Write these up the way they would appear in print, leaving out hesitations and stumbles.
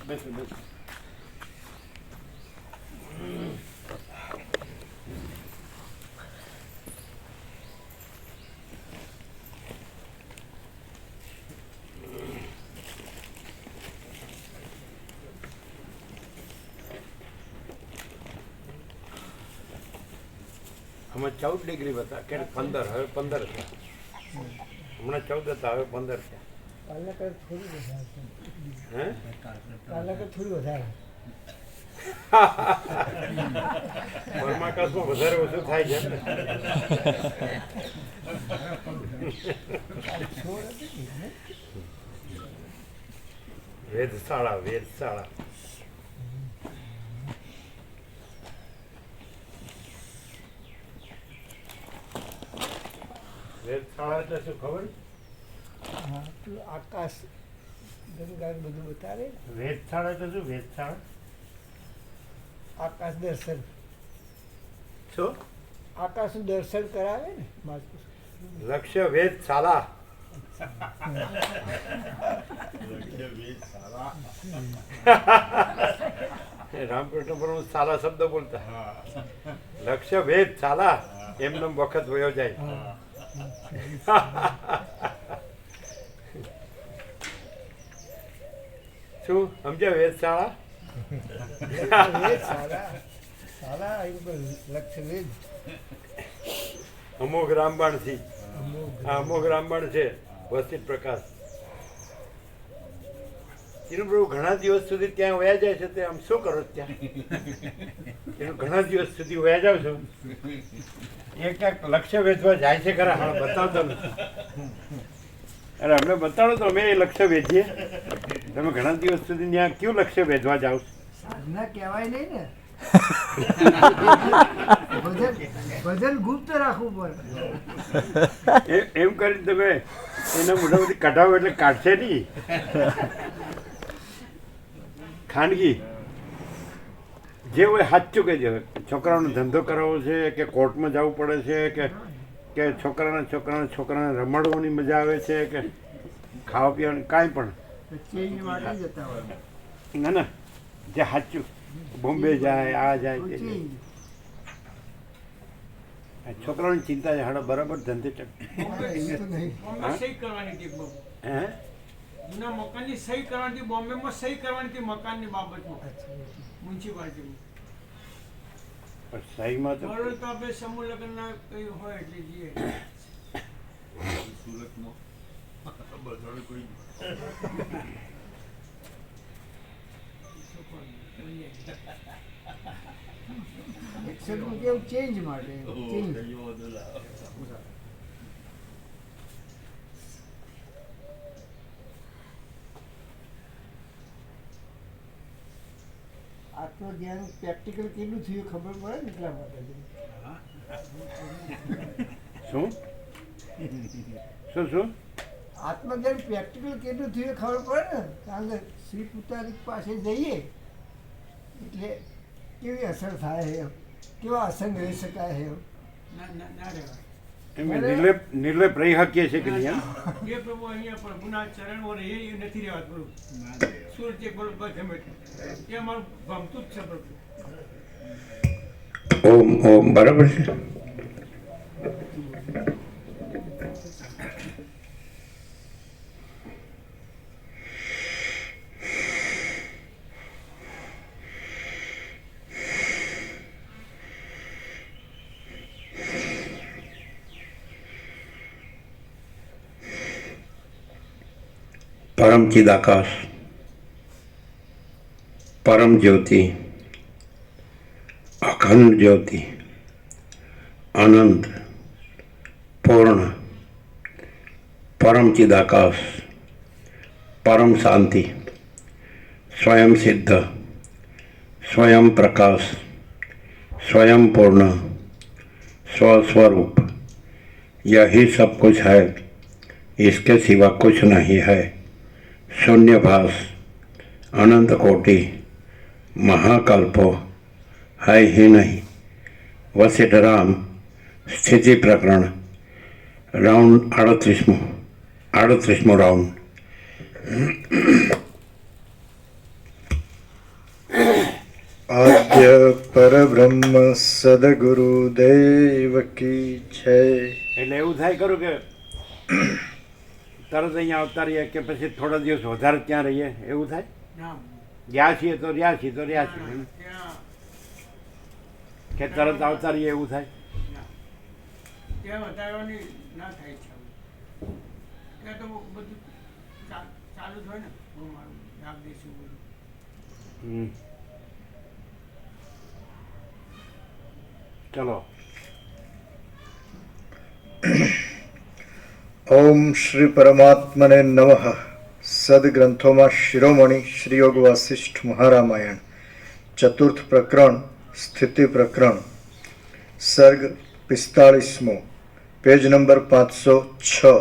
બેસો બેસો. હમણાં 14 ડિગ્રી હતા, ક્યારેક 15, હવે 15 છે. હમણાં 14 હતા, હવે 15 છે. કાલે થોડું વધારે હે? કાલે થોડું વધારે પરમાકાશમાં વધારે ઓછું થાય છે ને. વેધશાળા વેધશાળા. વેધશાળા એટલે શું ખબર? હા પેલું આકાશ ગંગા બધું બતાવે વેધશાળા એટલે શું? વેધશાળા આકાશ દર્શન શું? આકાશનું દર્શન કરાવે ને લક્ષ્ય વેધશાળા. રામકૃષ્ણ પરમહંસ શાળા શબ્દ બોલતા. લક્ષ્ય વેધશાળા એમનો વખત વયો જાય. શું સમજ્યા? વેધશાળા સારા લક્ષ્ય વેદ અમોઘ રામબાણ થી. આ અમોઘ રામબાણ છે વસિત પ્રકાશ. એનું પ્રભુ ઘણા દિવસ સુધી ત્યાં વયા જાય છે. તે આમ શું કરો છો ત્યાં? એનું ઘણા દિવસ સુધી વયા જાવ છો. એ ક્યાંક લક્ષ્ય વેચવા જાય છે ખરા? હા બતાવતો નથી. અરે અમને બતાડો તો અમે એ લક્ષ્ય વેચીએ. તમે ઘણા દિવસ સુધી ત્યાં કયું લક્ષ્ય વેચવા જાઓ છો? સાધના કહેવાય નહીં ને. ભજન ગુપ્ત રાખવું પડે. એમ કરીને તમે એના મોઢામાંથી કઢાવો એટલે કાઢશે નહીં. ખાનગી જે હોય સાચું કહેજો. છોકરાઓનો ધંધો કરાવવો છે કે કોર્ટમાં જવું પડે છે કે છોકરાને રમાડવાની મજા આવે છે કે ખાવા પીવાનું કાંઈ પણ ચેન્જ માટે જતા હોય. ના ના જે સાચું બોમ્બે જાય આ જાય તે ચેન્જ છોકરાઓની ચિંતા છે. હાડો બરાબર ધંધે ચક. સહી કરવાની હતી હે જૂના મકાનની સહી કરવાની હતી. બોમ્બેમાં સહી કરવાની હતી મકાનની બાબતમાં મ્યુનિસિપાલિટીમાં. પણ સહીમાં તો બરોબર તો આપણે સમૂહ લગ્નના કઈ હોય એટલે જઈએ. એક્સેપ્ટ કેવું ચેન્જ માટે ચેન્જ આત્મધ્યાન પ્રેક્ટિકલ કેટલું થયું ખબર પડે ને એટલા માટે શું શું શું આત્મધ્યાન પ્રેક્ટિકલ કેટલું થયું ખબર પડે ને. કારણ કે શ્રી પુતારી પાસે જઈએ એટલે કેવી અસર થાય છે, કેવા અસંગ રહી શકાય છે. ના ના ના રહેવાય. એમ નિર્લેપ રહી શકીએ છીએ કે નહીં? એ પ્રભુ અહીંયા પણ ગુના ચરણ વરે એ નથી રહેવા પ્રભુ. સૂરજ એક બરોબર ગમે તે. એ અમારું ગમતું જ છે પ્રભુ. ઓમ ઓમ બરાબર છે. परम चिदाकाश, परम ज्योति, अखंड ज्योति, अनंत, पूर्ण, परम चिदाकाश, परम शांति, स्वयं सिद्ध, स्वयं प्रकाश, स्वयं पूर्ण, स्वस्वरूप, यही सब कुछ है, इसके सिवा कुछ नहीं है। शून्यभास, अनंत कोटि, महाकल्पो है ही नहीं। वशिष्ठ राम स्थिति प्रकरण राउंड 38मो राउंड। પરબ્રહ્મ સદગુરુદેવ કી છે. એટલે એવું થાય ખરું કે તરત અહીંયા આવતા રહીએ કે પછી થોડા દિવસ વધારે ત્યાં રહીએ એવું થાય? ના ગયા છીએ તો રહ્યા છીએ તો રહ્યા છીએ ત્યાં કે તરત આવતા રહીએ એવું થાય? ના ત્યાં વધારવાની ના થાય છે ત્યાં તો બધું ચાલુ જ હોય ને બહુ મારું રાગ દેશું બધું. હમ. ચલો. ઓમ શ્રી પરમાત્મને નમઃ. સદગ્રંથોમાં શિરોમણી શ્રી યોગ વાસિષ્ઠ મહારામાયણ ચતુર્થ પ્રકરણ સ્થિતિ પ્રકરણ સર્ગ 45મો પેજ નંબર 506.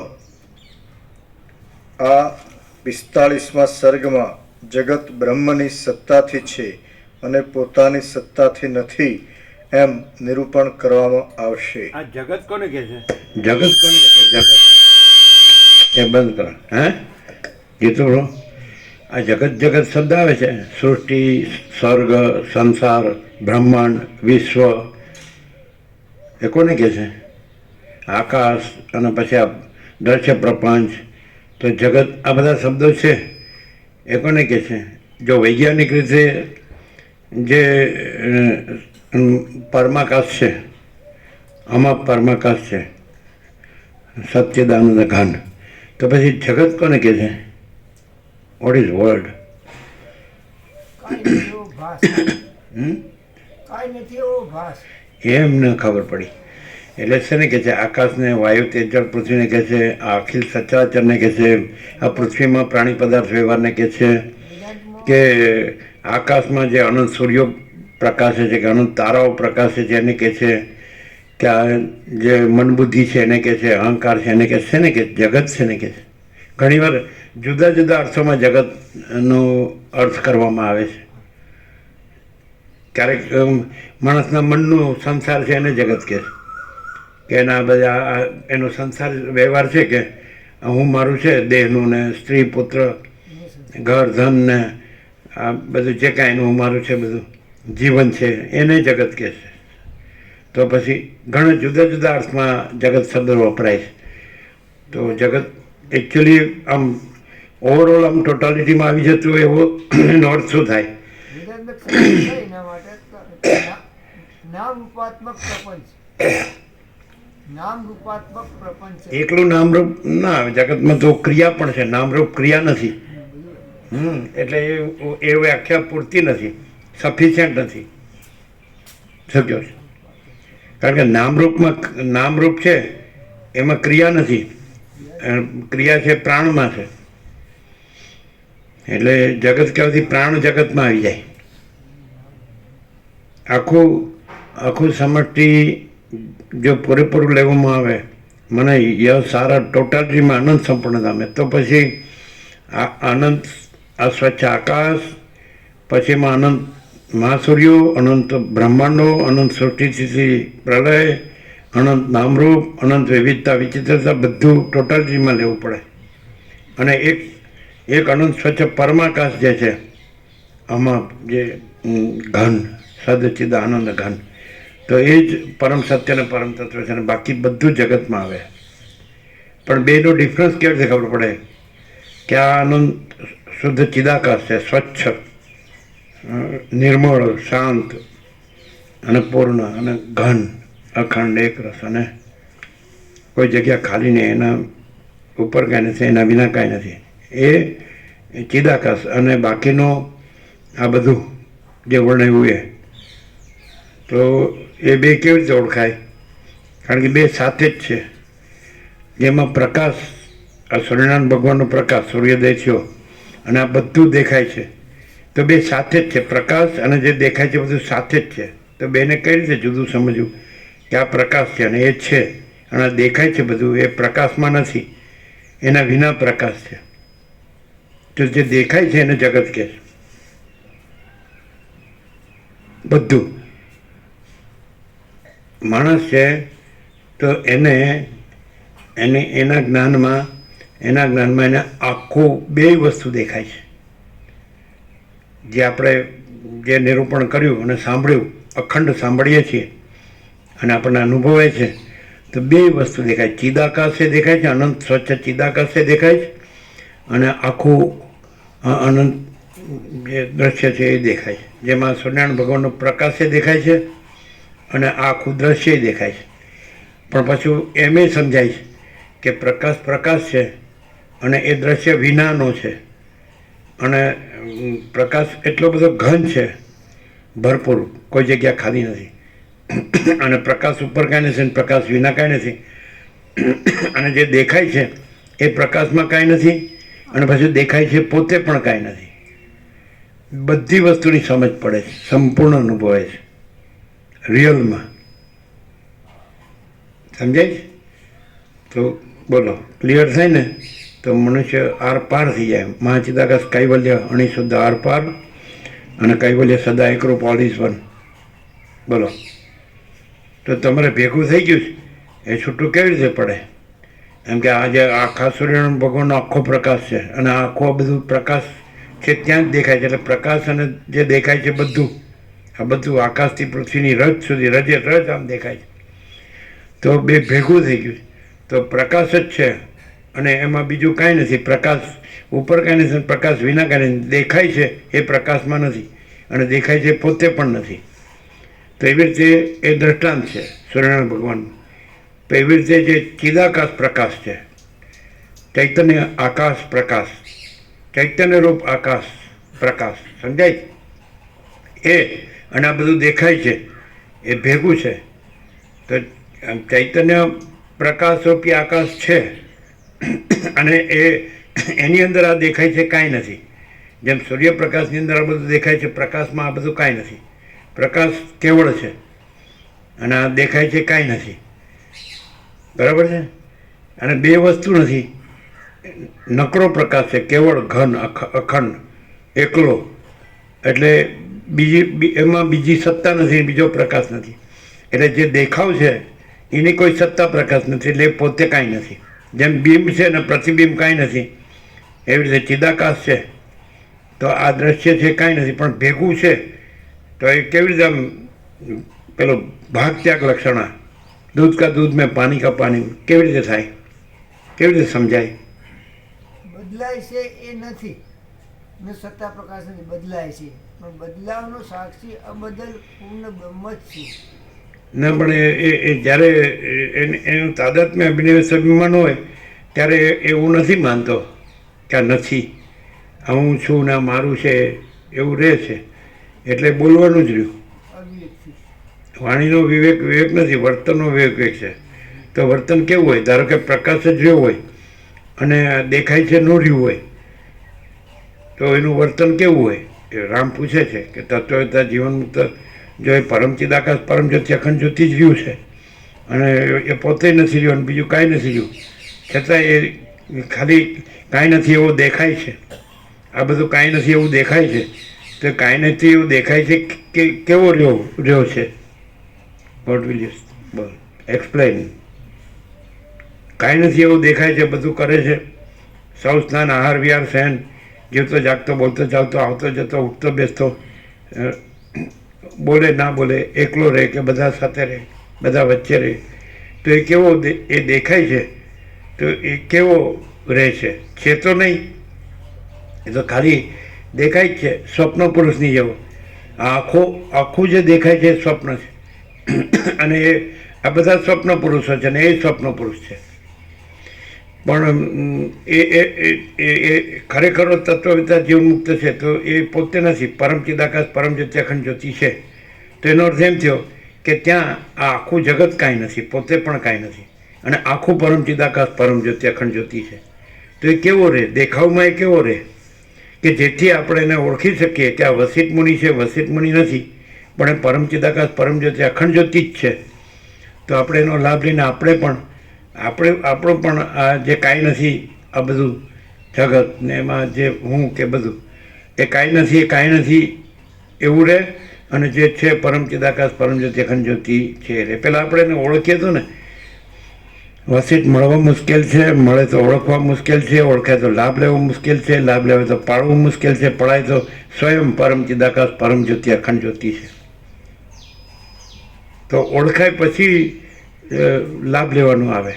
આ 45મા સર્ગમાં જગત બ્રહ્મની સત્તાથી છે અને પોતાની સત્તાથી નથી એમ નિરૂપણ કરવામાં આવશે. આ જગત કોને કહે છે? જગત કોને કહે છે? જગત એ બંધ કરો. હે ગીતો આ જગત જગત શબ્દ આવે છે. સૃષ્ટિ, સ્વર્ગ, સંસાર, બ્રહ્માંડ, વિશ્વ એ કોને કહે છે? આકાશ અને પછી આ દ્રશ્ય પ્રપંચ. તો જગત આ બધા શબ્દો છે એ કોને કહે છે? જો વૈજ્ઞાનિક રીતે જે પરમાકાશ છે, આમાં પરમાકાશ છે, સચ્ચિદાનંદ ઘન, તો પછી જગત કોને કહે છે? What is world? કાંઈ નથી એવો ભાસ, કાંઈ નથી એવો ભાસ. એમને ખબર પડી. એટલે છે ને કે છે આકાશને, વાયુ, તેજ, જળ, પૃથ્વીને કહે છે, આ અખિલ સચરાચરને કહે છે, આ પૃથ્વીમાં પ્રાણી પદાર્થ વ્યવહારને કહે છે, વેદાંતમાં કે આકાશમાં જે અનંત સૂર્યો પ્રકાશે છે, કે અનંત તારાઓ પ્રકાશે છે એને કહે છે, કે આ જે મનબુદ્ધિ છે એને કહે છે, અહંકાર છે એને કહે છે ને, કે જગત છે ને કે છે. ઘણીવાર જુદા જુદા અર્થોમાં જગતનો અર્થ કરવામાં આવે છે. ક્યારેક માણસના મનનું સંસાર છે એને જગત કહે છે, કે એના બધા એનો સંસાર વ્યવહાર છે, કે હું મારું છે દેહનું ને સ્ત્રી પુત્ર ઘર ધન ને આ બધું જે કાંઈ એનું હું મારું છે બધું જીવન છે એને જગત કહે છે. તો પછી ઘણા જુદા જુદા અર્થમાં જગત શબ્દ વપરાય છે. તો જગત એકચ્યુઅલી આમ ઓવરઓલ આમ ટોટાલિટીમાં આવી જતું એવો એનો અર્થ શું થાય? વેદાંતમાં સમજ થાય એના માટે નામ રૂપાત્મક પ્રપંચ, નામ રૂપાત્મક પ્રપંચ છે. એકલું નામરૂપ ના આવે જગતમાં, તો ક્રિયા પણ છે, નામરૂપ ક્રિયા નથી. એટલે એ વ્યાખ્યા પૂરતી નથી, સફિશિયન્ટ નથી. શું કહો છો? કારણ કે નામરૂપ છે એમાં ક્રિયા નથી, ક્રિયા છે પ્રાણમાં છે. એટલે જગત કહેવાથી પ્રાણ જગતમાં આવી જાય. આખું સમષ્ટિ જો પૂરેપૂરું લેવામાં આવે, મને યશ સારા ટોટાલિટીમાં અનંત સંપૂર્ણતામાં, તો પછી આ અનંત, આ સ્વચ્છ આકાશ, પછી એમાં અનંત મહાસૂર્યો, અનંત બ્રહ્માંડો, અનંત સૃષ્ટિથી પ્રલય, અનંત નામરૂપ, અનંત વિવિધતા વિચિત્રતા, બધું ટોટાલિટીમાં લેવું પડે. અને એક અનંત સ્વચ્છ પરમાકાશ જે છે, આમાં જે ઘન સદચિદાનંદ ઘન, તો એ જ પરમ સત્ય અને પરમ તત્વ છે. અને બાકી બધું જગતમાં આવે. પણ બેનો ડિફરન્સ કેવી રીતે ખબર પડે? કે આ આનંદ શુદ્ધ ચિદાકાશ છે, સ્વચ્છ, નિર્મળ, શાંત અને પૂર્ણ અને ઘન, અખંડ, એક રસ, અને કોઈ જગ્યા ખાલી નહીં, એના ઉપર કાંઈ નથી, એના વિના કાંઈ નથી. એ ચિદાકાશ. અને બાકીનો આ બધું જે વર્ણવ્યું એ, તો એ બે કેવી રીતે ઓળખાય? કારણ કે બે સાથે જ છે. જેમાં પ્રકાશ, આ સૂર્યનારાયણ ભગવાનનો પ્રકાશ, સૂર્યોદય થયો અને આ બધું દેખાય છે, તો બે સાથે જ છે. પ્રકાશ અને જે દેખાય છે બધું સાથે જ છે. તો બેને કઈ રીતે જુદું સમજવું? કે આ પ્રકાશ છે અને એ છે, અને આ દેખાય છે બધું એ પ્રકાશમાં નથી, એના વિના પ્રકાશ છે. તો જે દેખાય છે એને જગત કહે છે. બધું માણસ છે તો એના જ્ઞાનમાં એને આખું બે વસ્તુ દેખાય છે. જે આપણે જે નિરૂપણ કર્યું અને સાંભળ્યું અખંડ સાંભળીએ છીએ અને આપણને અનુભવાય છે તો બે વસ્તુ દેખાય. ચિદાકાશે દેખાય છે, અનંત સ્વચ્છ ચિદાકાશે દેખાય છે, અને આખું અનંત જે દ્રશ્ય છે એ દેખાય છે, જેમાં સૂર્યનારાયણ ભગવાનનો પ્રકાશે દેખાય છે અને આ આખું દ્રશ્ય દેખાય છે. પણ પાછું એમ સમજાય છે કે પ્રકાશ પ્રકાશ છે અને એ દ્રશ્ય વિનાનો છે, અને પ્રકાશ એટલો બધો ઘન છે, ભરપૂર, કોઈ જગ્યા ખાલી નથી, અને પ્રકાશ ઉપર કાંઈ નથી, પ્રકાશ વિના કાંઈ નથી, અને જે દેખાય છે એ પ્રકાશમાં કાંઈ નથી, અને પાછું દેખાય છે પોતે પણ કાંઈ નથી. બધી વસ્તુની સમજ પડે છે, સંપૂર્ણ અનુભવાય છે રિયલમાં. સમજાય છે? તો બોલો, ક્લિયર થાય ને તો મનુષ્ય આર પાર થઈ જાય. મહાચિદાકાશ કૈવલ્ય અણિશુદ્ધ આર પાર, અને કૈવલ્ય સદા એકરૂપ ઓલ ઇઝ વન. બોલો, તો તમારે ભેગું થઈ ગયું છે, એ છૂટું કેવી રીતે પડે? એમ કે આજે આખા સૂર્યનારાયણ ભગવાનનો આખો પ્રકાશ છે, અને આખો બધું પ્રકાશ છે ત્યાં જ દેખાય છે. એટલે પ્રકાશ અને જે દેખાય છે બધું, આ બધું આકાશથી પૃથ્વીની રજ સુધી રજે રજ આમ દેખાય છે. તો બે ભેગું થઈ ગયું તો પ્રકાશ જ છે, અને એમાં બીજું કાંઈ નથી. પ્રકાશ ઉપર કાંઈ નથી, પ્રકાશ વિના કાંઈ નથી. દેખાય છે એ પ્રકાશમાં નથી, અને દેખાય છે પોતે પણ નથી. તો એવી રીતે એ દ્રષ્ટાંત છે સૂર્યનારાયણ ભગવાનનું. તો એવી રીતે જે ચિદાકાશ પ્રકાશ છે, ચૈતન્ય આકાશ પ્રકાશ, ચૈતન્ય રૂપ આકાશ પ્રકાશ, સમજાય એ, અને આ બધું દેખાય છે એ ભેગું છે. તો ચૈતન્ય પ્રકાશ રૂપી આકાશ છે, અને એની અંદર આ દેખાય છે કાંઈ નથી. જેમ સૂર્યપ્રકાશની અંદર આ બધું દેખાય છે, પ્રકાશમાં આ બધું કાંઈ નથી. પ્રકાશ કેવળ છે અને આ દેખાય છે કાંઈ નથી. બરાબર છે? અને બે વસ્તુ નથી, નકરો પ્રકાશ છે, કેવળ ઘન અખંડ એકલો. એટલે એમાં બીજી સત્તા નથી, બીજો પ્રકાશ નથી. એટલે જે દેખાવ છે એની કોઈ સત્તા પ્રકાશ નથી, એટલે એ પોતે કાંઈ નથી. જેમ બિંબ છે ને પ્રતિબિંબ કાંઈ નથી, એવી રીતે ચિદાકાશ છે તો આ દ્રશ્ય છે કાંઈ નથી, પણ ભેગું છે. તો એ કેવી રીતે આમ પેલો ભાગ ત્યાગ લક્ષણા, દૂધ કા દૂધ મેં પાણી કા પાણી, કેવી રીતે થાય? કેવી રીતે સમજાય? બદલાય છે એ નથી ને સત્તા પ્રકાશ નથી, બદલાય છે, પણ બદલાવનો સાક્ષી અબદલ પૂર્ણ બ્રહ્મ જ છે. ના, પણ એ જ્યારે એનું તાદાત્મ્ય અભિનય સ્વાભિમાન હોય ત્યારે એવું નથી માનતો કે આ નથી, આ હું છું ને આ મારું છે, એવું રહે છે. એટલે બોલવાનું જ રહ્યું. અવિવેકથી વાણીનો વિવેક વિવેક નથી, વર્તનનો વિવેક છે. તો વર્તન કેવું હોય? ધારો કે પ્રકાશ જ રહ્યો હોય અને દેખાય છે ન રહ્યું હોય, તો એનું વર્તન કેવું હોય? રામ પૂછે છે કે તત્વતા જીવન મુક્ત જો એ પરમ ચિદાકાશ પરમ જ્યોતિ અખંડ જ્યોતિ જ રહ્યું છે, અને એ પોતે નથી રહ્યું અને બીજું કાંઈ નથી રહ્યું, છતાં એ ખાલી કાંઈ નથી એવું દેખાય છે. આ બધું કાંઈ નથી એવું દેખાય છે. તો કાંઈ નથી એવું દેખાય છે કે કેવો રહ્યો છે? વોટ વિલ યુ બોલ એક્સપ્લેન? કાંઈ નથી એવું દેખાય છે, બધું કરે છે, સૌ સ્નાન આહાર વિહાર સહન, જીવતો જાગતો બોલતો ચાલતો આવતો જતો ઉઠતો બેસતો, બોલે ના બોલે, એકલો રહે કે બધા સાથે રહે, બધા વચ્ચે રહે, તો એ કેવો એ દેખાય છે? તો એ કેવો રહે છે? છે તો નહીં, એ તો ખાલી દેખાય જ છે, સ્વપ્ન પુરુષની જેવો. આખું જે દેખાય છે એ સ્વપ્ન છે, અને આ બધા સ્વપ્ન પુરુષો છે, અને એ સ્વપ્ન પુરુષ છે. પણ એ ખરેખર તત્વવિતા જીવન મુક્ત છે, તો એ પોતે નથી. પરમ ચિદાકાશ પરમ જ્યોતિ અખંડ જ્યોતિ છે. તો એનો અર્થ એમ થયો કે ત્યાં આ આખું જગત કાંઈ નથી, પોતે પણ કાંઈ નથી, અને આખું પરમ ચિદાકાશ પરમ જ્યોતિ અખંડ જ્યોતિ છે. તો એ કેવો રહે? દેખાવમાં એ કેવો રહે કે જેથી આપણે એને ઓળખી શકીએ કે આ વસિત મુનિ છે, વસિત મુનિ નથી, પણ એ પરમ ચિદાકાશ પરમ જ્યોતિ અખંડ જ્યોતિ જ છે. તો આપણે એનો લાભ લઈને આપણો પણ આ જે કાંઈ નથી, આ બધું જગત ને એમાં જે હું કે બધું એ કાંઈ નથી, એ કાંઈ નથી એવું રહે, અને જે છે પરમ ચિદાકાશ પરમ જ્યોતિ અખંડ જ્યોતિ છે રે. પહેલાં આપણે એને ઓળખીએ તો ને, વસિત મળવા મુશ્કેલ છે, મળે તો ઓળખવા મુશ્કેલ છે, ઓળખાય તો લાભ લેવો મુશ્કેલ છે, લાભ લેવો તો પાળવું મુશ્કેલ છે, પડાય તો સ્વયં પરમ ચિદાકાશ પરમ જ્યોતિ અખંડ જ્યોતિ છે. તો ઓળખાય પછી લાભ લેવાનું આવે,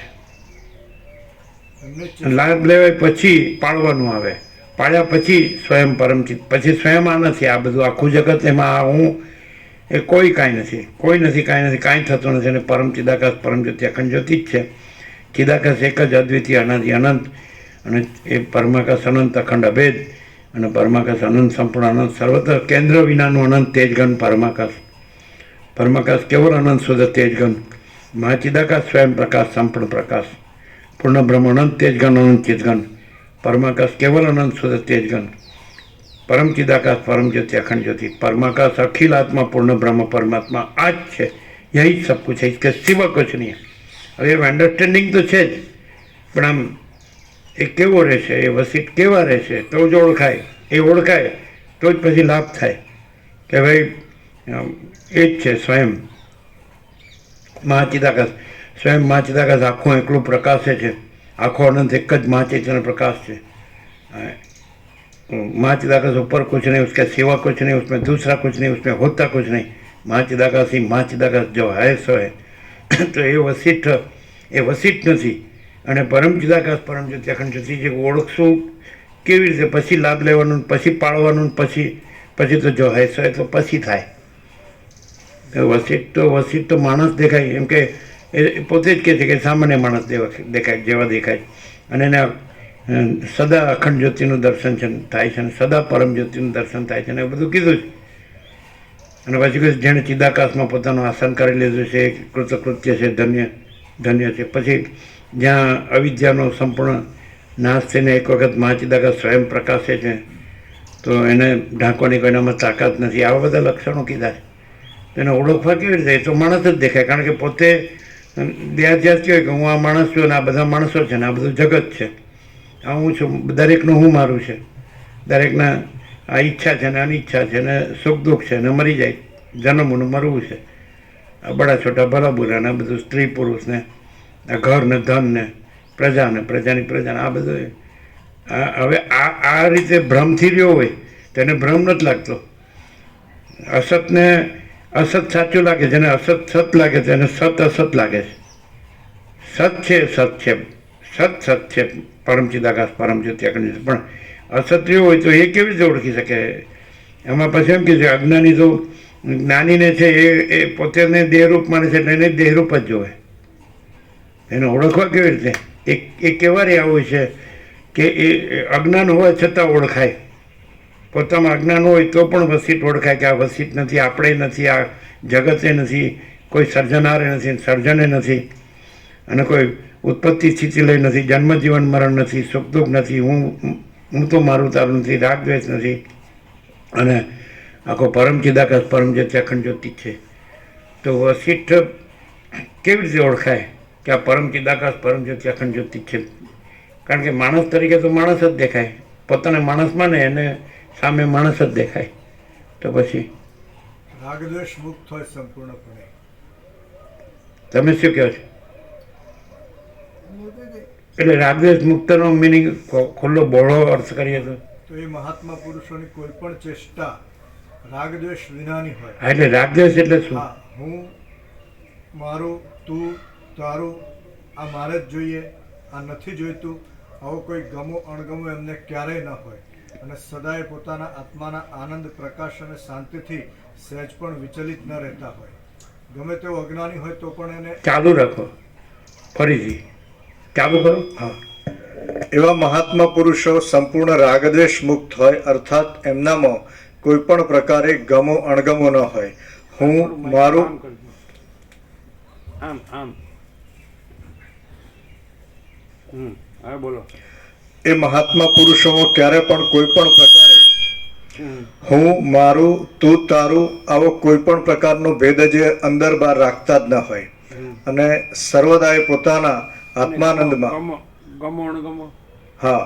એમને લાભ લેવાય પછી પાળવાનું આવે, પાળ્યા પછી સ્વયં પરમચિત, પછી સ્વયં આ નથી, આ બધું આખું જગત એમાં હું એ કોઈ કાંઈ નથી, કોઈ નથી, કાંઈ નથી, કાંઈ થતું નથી. અને પરમ ચિદાકાશ પરમ જ્યોતિ અખંડ જ્યોતિ જ છે. ચિદાકાશ એક જ અદ્વિતીય અનાદિ અનંત, અને એ પરમાકાશ અનંત અખંડ અભેદ, અને પરમાકાશ અનંત સંપૂર્ણ અનંત સર્વત્ર કેન્દ્ર વિનાનું અનંત તેજગન પરમાકાશ. પરમાકાશ કેવળ અનંત શુદ્ધ તેજગન, મહાચિદાકાશ સ્વયં પ્રકાશ સંપૂર્ણ પ્રકાશ, પૂર્ણ બ્રહ્મ અનંત તેજગન અનંત ચિદગન, પરમાકાશ કેવળ અનંત શુદ્ધ તેજગન, परम चिदाकाश परम ज्योति अखंड ज्योति, परमाकाश अखिल आत्मा पूर्ण ब्रह्म परमात्मा आज है, यही सब कुछ है, इसके सिवा कुछ नहीं है. હવે અંડરસ્ટેન્ડિંગ તો છે જ, પણ આમ એ કેવો રહેશે, એ વસીટ કેવા રહેશે તો જ ઓળખાય, એ ઓળખાય તો જ પછી લાભ થાય કે ભાઈ એ જ છે સ્વયં મહાચિદાકાશ. સ્વયં મહાચિદાકાશ આખું એકલું પ્રકાશે છે, આખો અનંત એક જ મહાચૈતન્ય પ્રકાશ છે. महाचिदाकाश ऊपर कुछ नहीं, उसके सिवा कुछ नहीं, उसमें दूसरा कुछ नहीं, उसमें होता कुछ नहीं. महाचिदाकाश ही महाचिदाकाश जो है सो है. તો એ વસિષ્ઠ નથી. અને પરમ ચિદાકાશ પરમ જ્યોતિ અખંડ જ્યોતિ જે ઓળખશું કેવી રીતે, પછી લાભ લેવાનું, પછી પાળવાનું, પછી તો જો હે સો એ તો પછી થાય. વસિષ્ઠ તો માણસ દેખાય, એમ કે એ પોતે જ કહે છે કે સામાન્ય માણસ દેખાય જેવા દેખાય, અને એને સદા અખંડ જ્યોતિનું દર્શન થાય છે, અને સદા પરમ જ્યોતિનું દર્શન થાય છે, અને એ બધું કીધું છે. અને પછી કહ્યું જેણે ચિદાકાશમાં પોતાનું આસન કરી લીધું છે એ કૃતકૃત્ય છે, ધન્ય છે. પછી જ્યાં અવિદ્યાનો સંપૂર્ણ નાશ થઈને એક વખત મહાચિદાકાશ સ્વયં પ્રકાશે છે, તો એને ઢાંકવાની કોઈનામાં તાકાત નથી. આવા બધા લક્ષણો કીધા છે. એને ઓળખવા કેવી રીતે? એ તો માણસ જ દેખાય, કારણ કે પોતે દેહાધ્યાસી હોય કે હું આ માણસ છું, અને આ બધા માણસો છે, ને આ બધું જગત છે, આ હું છું, દરેકનું હું મારું છે, દરેકના આ ઈચ્છા છે ને અનિચ્છા છે, ને સુખ દુઃખ છે, ને મરી જાય, જન્મનું મરવું છે, આ બડા છોટા ભલા બુરા ને આ બધું, સ્ત્રી પુરુષ ને આ ઘર ને ધન ને પ્રજા ને પ્રજાની પ્રજાને આ બધું. હવે આ રીતે ભ્રમથી રહ્યો હોય તો એને ભ્રમ નથી લાગતો. અસતને અસત સાચું લાગે, જેને અસત સત લાગે છે એને સત અસત લાગે છે. સત છે સત છે, સત છે પરમ ચિદાકાશ પરમ જ્યોતિ અખંડ જ્યોતિ. પણ અસત્ય હોય તો એ કેવી રીતે ઓળખી શકે? એમાં પછી એમ કે છે અજ્ઞાની તો જ્ઞાનીને છે એ પોતેને દેહરૂપ માને છે, એટલે એને દેહરૂપ જ જોવે. એને ઓળખવા કેવી રીતે? એ કેવા રહ્યા હોય છે કે એ અજ્ઞાન હોવા છતાં ઓળખાય. પોતામાં અજ્ઞાન હોય તો પણ વસિત ઓળખાય કે આ વસિત નથી, આપણે નથી, આ જગતે નથી, કોઈ સર્જનારે નથી, સર્જને નથી, અને કોઈ ઉત્પત્તિ સ્થિતિ લઈ નથી, જન્મ જીવન મરણ નથી, સુખ દુઃખ નથી, હું તો મારું તારું નથી, રાગ દ્વેષ નથી, અને આખો પરમ ચિદાકાશ પરમ જ્યોતિ અખંડ જ્યોતિ છે. તો વસિષ્ઠ કેવી રીતે ઓળખાય કે આ પરમ ચિદાકાશ પરમ જ્યોતિ અખંડ જ્યોતિ છે? કારણ કે માણસ તરીકે તો માણસ જ દેખાય, પોતાને માણસ માને એને સામે માણસ જ દેખાય. તો પછી રાગદ્વેષ મુક્ત હોય સંપૂર્ણપણે. તમે શું કહો છો? એટલે રાગદ્વેષ મુક્તનો મિનિંગ ખુલ્લો બહોળો અર્થ કરીએ તો એ મહાત્મા પુરુષોની કોઈ પણ ચેષ્ટા રાગદ્વેષ વિનાની હોય. હા, એટલે રાગદ્વેષ એટલે શું? હું મારું, તું તારું, આ મારે જ જોઈએ, આ નથી જોઈતું, આવો કોઈ ગમો અણગમો એમને ક્યારેય ન હોય, અને સદાય પોતાના આત્માના આનંદ પ્રકાશ અને શાંતિથી સહેજ પણ વિચલિત ન રહેતા હોય. ગમે તેવો અજ્ઞાની હોય તો પણ એને ચાલુ રાખો, ફરીથી ચાલુ કરો. હા, એવા મહાત્મા પુરુષો સંપૂર્ણ રાગદ્વેષ મુક્ત હોય, અર્થાત એમનામાં કોઈ પણ પ્રકારે ગમો અણગમો ન હોય. હું મારું, આમ આમ હવે બોલો. એ મહાત્મા પુરુષોમાં ક્યારે પણ કોઈ પણ પ્રકારે હું મારું, તું તારું, આવો કોઈ પણ પ્રકારનો ભેદ જે અંદર બહાર રાખતા જ ન હોય, અને સર્વદા એ પોતાના આત્માનંદમાં. ગમો અણગમો. હા,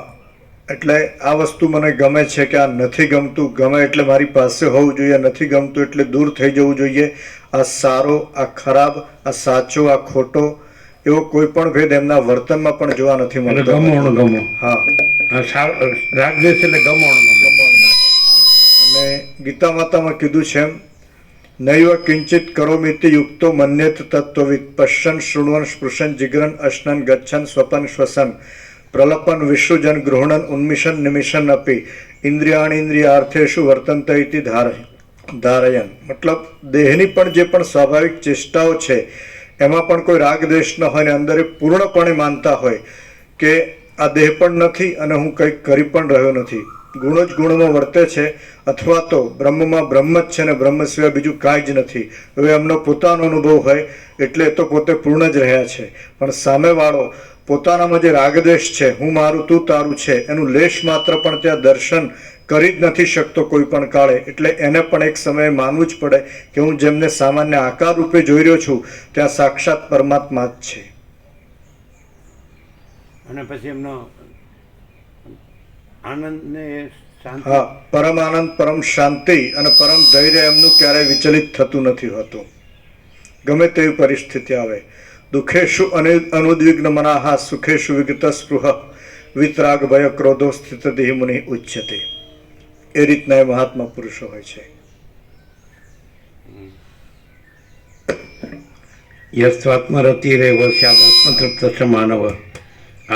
એટલે આ વસ્તુ મને ગમે છે કે આ નથી ગમતું, ગમે એટલે મારી પાસે હોવું જોઈએ, નથી ગમતું એટલે દૂર થઈ જવું જોઈએ, આ સારો, આ ખરાબ, આ સાચો, આ ખોટો, એવો કોઈ પણ ભેદ એમના વર્તનમાં પણ જોવા નથી મળતો. ગમો અણગમો. હા, રાગદ્વેષ એટલે ગમો અણગમો. અને ગીતા માતામાં કીધું છે એમ નૈવ કિંચિત કરોમિતિ યુક્તો મન્યેત તત્વવિદ પશ્યન શૃણવન સ્પૃશન જિગ્રન અશ્નન ગચ્છન સ્વપન શ્વસન પ્રલપન વિશ્રુજન ગૃહણન ઉન્મિશન નિમિશન અપી ઇન્દ્રિયાર્થેષુ વર્તંત ઇતિ ધારયન. મતલબ દેહની પણ જે પણ સ્વાભાવિક ચેષ્ટાઓ છે એમાં પણ કોઈ રાગ દ્વેષ ન હોય ને અંદર એ પૂર્ણપણે માનતા હોય કે આ દેહ પણ નથી અને હું કંઈક કરી પણ રહ્યો નથી, ગુણો જ ગુણમાં વર્તે છે, અથવા તો બ્રહ્મમાં બ્રહ્મ જ છે ને બ્રહ્મ સિવાય બીજું કાંઈ જ નથી. હવે એમનો પોતાનો અનુભવ હોય એટલે એ તો પોતે પૂર્ણ જ રહ્યા છે, પણ સામેવાળો પોતાનામાં જે રાગદ્વેષ છે, હું મારું તું તારું છે, એનું લેશ માત્ર પણ ત્યાં દર્શન કરી જ નથી શકતો કોઈ પણ કાળે. એટલે એને પણ એક સમયે માનવું જ પડે કે હું જેમને સામાન્ય આકાર રૂપે જોઈ રહ્યો છું ત્યાં સાક્ષાત પરમાત્મા જ છે. અને પછી એમનો આનંદ ને શાંતિ. હા, પરમ આનંદ, પરમ શાંતિ અને પરમ ધૈર્ય એમનું ક્યારેય વિચલિત થતું નથી હોતું, ગમે તેવી પરિસ્થિતિ આવે. દુઃખેશુ અનુદ્વિગ્ન મનાહા સુખેશુ વિગત સ્પૃહ વિતરાગ ભય ક્રોધો સ્થિત દેહ મુનિ ઉચ્યતે. એ રીતના એ મહાત્મા પુરુષો હોય છે. યસ્વાત્મરતિરેવ સ્યાદાત્મતૃપ્તસ્ય માનવ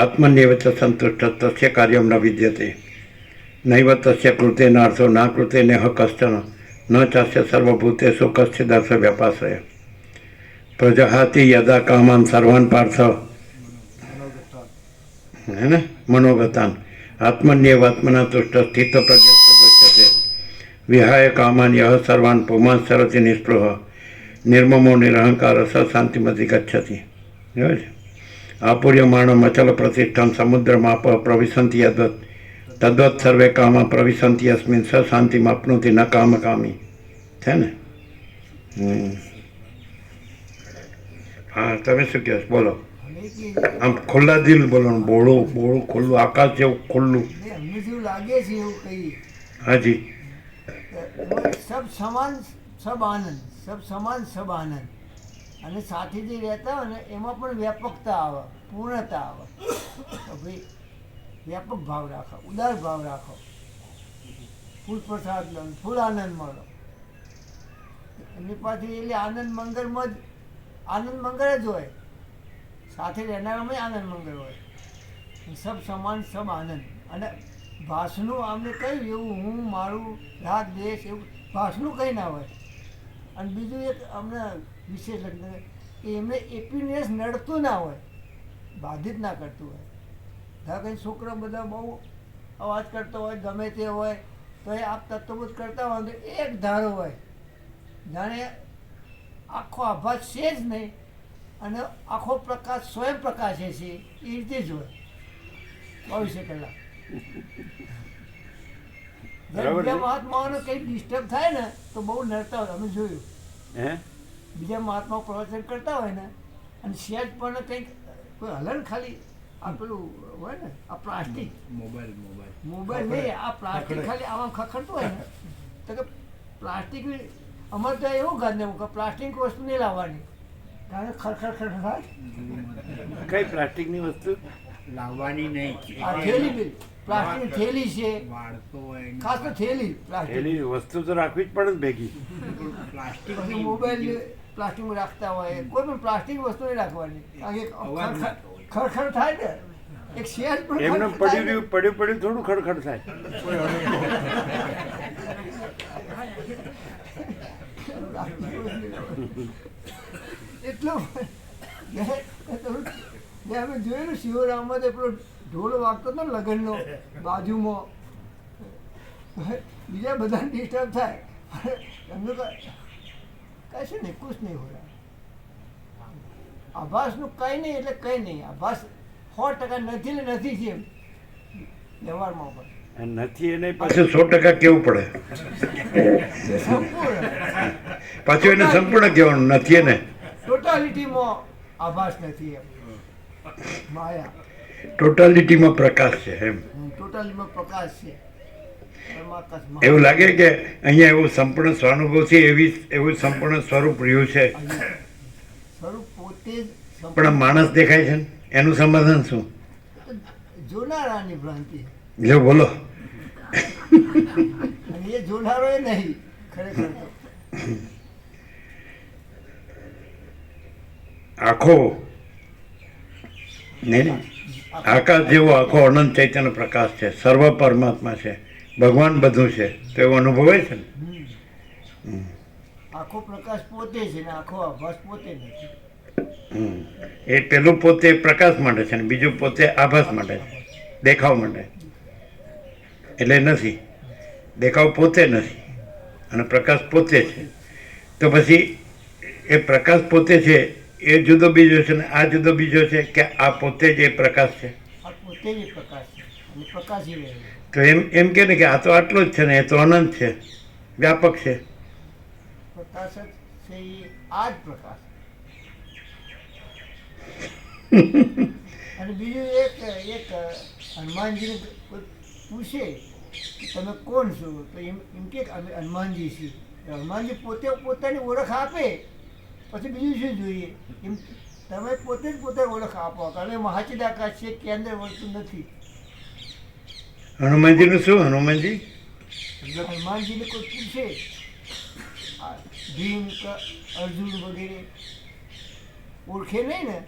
આત્મન્યેવ ચ સંતુષ્ટ તસ્ય કાર્યમ ન વિદ્યતે નૈવ તસ્ય કૃતેનાર્થો ના કૃતેનેહ કશ્ચન ન ચાસ્ય સર્વભૂતેષુ કશ્ચિદર્થ વ્યપાશ્રય પ્રજહાતિ યદા કામાન સર્વાન પાર્થ હે ને મનોગતાન આત્મન્યેવાત્મના તુષ્ટ સ્થિત પ્રજ્ઞસ્તદોચ્યતે વિહાય કામાન યહ સર્વાન પુમાન સરતિ નિસ્પૃહ નિર્મમો નિરહંકાર સ શાંતિમતિ ગચ્છતિ. જોયું છે? આપૂર્યમાણમ અચલ પ્રતિષ્ઠમ સમુદ્રમાપ પ્રવિશંતિ યદ્વત તદ્વત સર્વે કામા પ્રવિશંતિ અસ્મિન સ શાંતિમાપ્નોતિ ન કામકામી. છે ને? હા, તમે શું કહો છો? બોલો. હવે કે આમ ખુલ્લા દિલ બોલો, બોળું બોળું ખુલ્લું, આકાશ જેવું ખુલ્લું. અમને જેવું લાગે છે એવું કહીએ. હાજી. એમાં સબ સમાન સબ આનંદ, સબ સમાન સબ આનંદ. અને સાથે જે રહેતા હોય ને એમાં પણ વ્યાપકતા આવે, પૂર્ણતા આવે. તો ભાઈ વ્યાપક ભાવ રાખો, ઉદાર ભાવ રાખો, ફૂલ પ્રસાદ લો, ફૂલ આનંદ મળો. એમની પાસે એટલે આનંદ મંગળમાં જ આનંદ મંગળ જ હોય, સાથે રહેનારામાં આનંદ મંગળ હોય. સબ સમાન સબ આનંદ. અને ભાષનું આમને કહ્યું એવું હું મારું રાગ દેશ એવું ભાષનું કંઈ ના હોય. અને બીજું એક અમને વિશેષ લગ્ન કે એમને એપીનેસ નડતું ના હોય, બાધિત ના કરતું હોય. ધારો કંઈ છોકરા બધા બહુ અવાજ કરતો હોય, ગમે તે હોય, તો એ આપ તત્વબોધ કરતા હોય તો એક ધારો હોય, જાણે આખો આભાસ છે જ નહીં અને આખો પ્રકાશ સ્વયં પ્રકાશે છે એ રીતે જ હોય 22 કલાક. બીજા મહાત્માઓને કંઈક ડિસ્ટર્બ થાય ને તો બહુ નડતા હોય, અમે જોયું. હે બીજા મહાત્માઓ પ્રવચન કરતા હોય ને અને સહેજ પણ કંઈક કોઈ હલન ખાલી આ પેલું હોય ને આ પ્લાસ્ટિક મોબાઈલ નહીં, આ પ્લાસ્ટિક ખાલી આમાં ખખડતું હોય ને તો કે પ્લાસ્ટિક અમારે તો એવું ગાંધે કે પ્લાસ્ટિક વસ્તુ નહીં લાવવાની, કારણ કે ખડખડ થાય. કઈ પ્લાસ્ટિકની વસ્તુ લાવવાની નહીં. આ થેલી બી પ્લાસ્ટિકની થેલી છે, ખાસ તો થેલી પ્લાસ્ટિક. એની વસ્તુ તો રાખવી જ પડે ને ભેગી. પ્લાસ્ટિક પછી મોબાઈલ પ્લાસ્ટિકમાં રાખતા હોય, કોઈ પણ પ્લાસ્ટિક વસ્તુ નહીં રાખવાની, કારણ કે ખડખડ થાય ને એક શેર પણ એમને ખડખડ થાય ને. પડ્યું થોડું ખડખડ થાય. એટલું મેં અમે જોયેલું શિવરામમાં તો પેલો ઢોલ વાગતો હતો ને લગ્નનો બાજુમાં, બીજા બધાને ડિસ્ટર્બ થાય, એમનું કશું નહીં, કુછ નહીં હોય. આભાસનું કંઈ નહીં એટલે કંઈ નહીં. આભાસ 100% નથી એટલે નથી છે એમ વ્યવહારમાં પણ. અને નથી એને પાછું 100% કેવું પડે, સંપૂર્ણ પાછું એને સંપૂર્ણ કહેવાનું નથી એને ટોટાલિટીમાં આભાસ નથી એમ, માયા ટોટાલિટીમાં પ્રકાશ છે એમ. ટોટાલીમાં પ્રકાશ છે. પરમાકાશ એવું લાગે કે અહીંયા એવું સંપૂર્ણ સ્વાનુભવ છે, એવું સંપૂર્ણ સ્વરૂપ રહ્યું છે, સ્વરૂપ પોતે જ પણ આ માણસ દેખાય છે ને એનું સમાધાન શું? જોનારાની ભ્રાંતિ. જો બોલો. અને એ જોનારો એ નહીં ખરેખર તો. આખો નહીં ને, આકાશ જેવો આખો અનંત ચૈતન્ય પ્રકાશ છે, સર્વ પરમાત્મા છે, ભગવાન બધું છે, તો એવો અનુભવાય છે ને. આખો પ્રકાશ પોતે છે ને આખો આભાસ પોતે નથી. એ પેલું પોતે પ્રકાશ માટે છે ને બીજું પોતે આભાસ માટે છે, દેખાવ માટે. એટલે નથી, દેખાવ પોતે નથી અને પ્રકાશ પોતે છે. તો પછી એ પ્રકાશ પોતે છે એ જુદો બીજો છે ને આ જુદો બીજો છે કે આ પોતે જ એ પ્રકાશ છે? આ પોતે જ પ્રકાશ છે અને પ્રકાશી રહે છે. તો એમ કે ને કે આ તો આટલો જ છે ને એ તો અનંત છે, વ્યાપક છે. પ્રકાશ જ છે એ આ જ પ્રકાશ. અને બીજું એક હનુમાનજીને કોઈ પૂછે કે તમે કોણ છો, તો એમ કે અમે હનુમાનજી છીએ. હનુમાનજી પોતે પોતાની ઓળખ આપે, પછી બીજું શું જોઈએ? એમ તમે પોતે જ પોતે ઓળખ આપો કે અમે મહાચિદાકાશ છીએ, કેન્દ્ર વળતું નથી. હનુમાનજીનું શું? હનુમાનજી હનુમાનજીને કોઈ પૂછે આ ભીમ કે અર્જુન વગેરે ઓળખે નહીં ને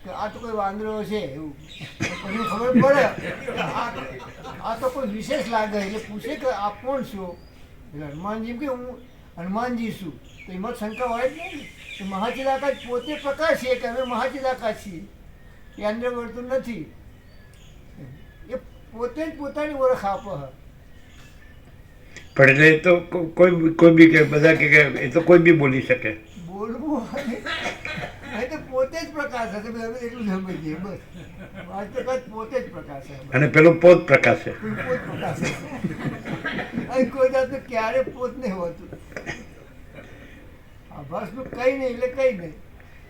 કે આ તો કોઈ વાંદરો છે એવું, પછી ખબર પડે કે આ તો કોઈ વિશેષ લાગે એટલે પૂછે કે આ કોણ છો? એટલે હનુમાનજી એમ કે હું હનુમાનજી છું. તો એમાં શંકા હોય જ નહીં ને કે મહાચિદાકાશ પોતે પ્રકાશ છે કે અમે મહાચિદાકાશ છીએ, કેન્દ્ર વળતું નથી. એ પોતે જ પોતાની ઓળખ આપે. પણ એટલે એ તો કોઈ બી કે બધા કે એ તો કોઈ બી બોલી શકે. બોલવું હોય તો પોતે જ પ્રકાશ હશે, અમે એટલું સમજીએ બસ. પ્રકાશ પોતે જ પ્રકાશ છે અને પેલો પોત પ્રકાશ છે. પોત પ્રકાશ છે. અહીં કોઈ જાતનું ક્યારે પોત નહીં હોતું. આભાસનું કઈ નહીં એટલે કઈ નહીં.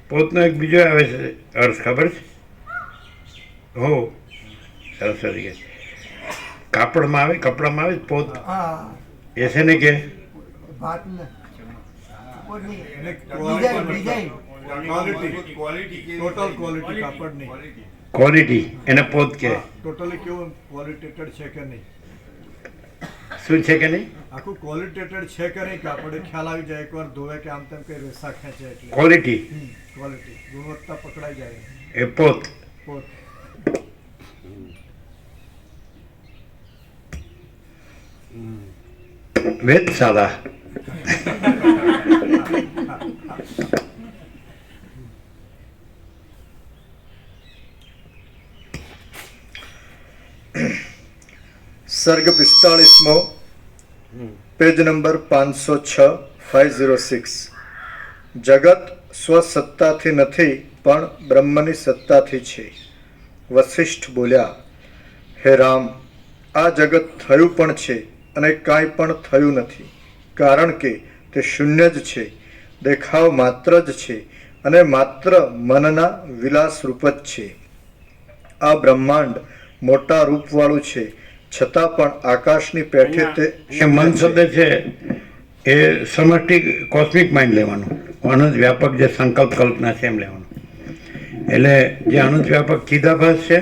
પોતનો એક બીજો આવે છે અર્થ, ખબર છે? હો સરસ્વતી કે કાપડમાં આવે, કપડામાં આવે પોત, હા એ છે ને કે ભાત ને પોતની એને design design quality, total quality કાપડની. ક્વોલિટી, એને પોત કે. ટોટલી કેવું ક્વોલિટેટેડ છે કે નહીં, શું છે કે નહીં? આખું ક્વોલિટેટેડ છે કે નહીં કાપડ એ ખ્યાલ આવી જાય એકવાર ધોવે કે આમ તેમ કઈ રેસા ખેંચે એટલે ક્વોલિટી ક્વોલિટી ગુણવત્તા પકડાઈ જાય. એ પોત. પોત વેધશાળા. સર્ગ 45મો, પેજ નંબર 506, 506. જગત સ્વસત્તાથી નથી પણ બ્રહ્મની સત્તાથી છે. વશિષ્ઠ બોલ્યા, હે રામ, આ જગત થયું પણ છે અને કાંઈ પણ થયું નથી, કારણ કે તે શૂન્ય જ છે, દેખાવ માત્ર જ છે અને માત્ર મનના વિલાસ રૂપ જ છે. આ બ્રહ્માંડ મોટા રૂપવાળું છે, છતાં પણ આકાશની પેઠે તે એ મન શબ્દ છે એ સમષ્ટિ કોસ્મિક માઇન્ડ લેવાનું, અનંત વ્યાપક જે સંકલ્પ કલ્પના છે એમ લેવાનું. એટલે જે અનંત વ્યાપક ચિદાભાસ છે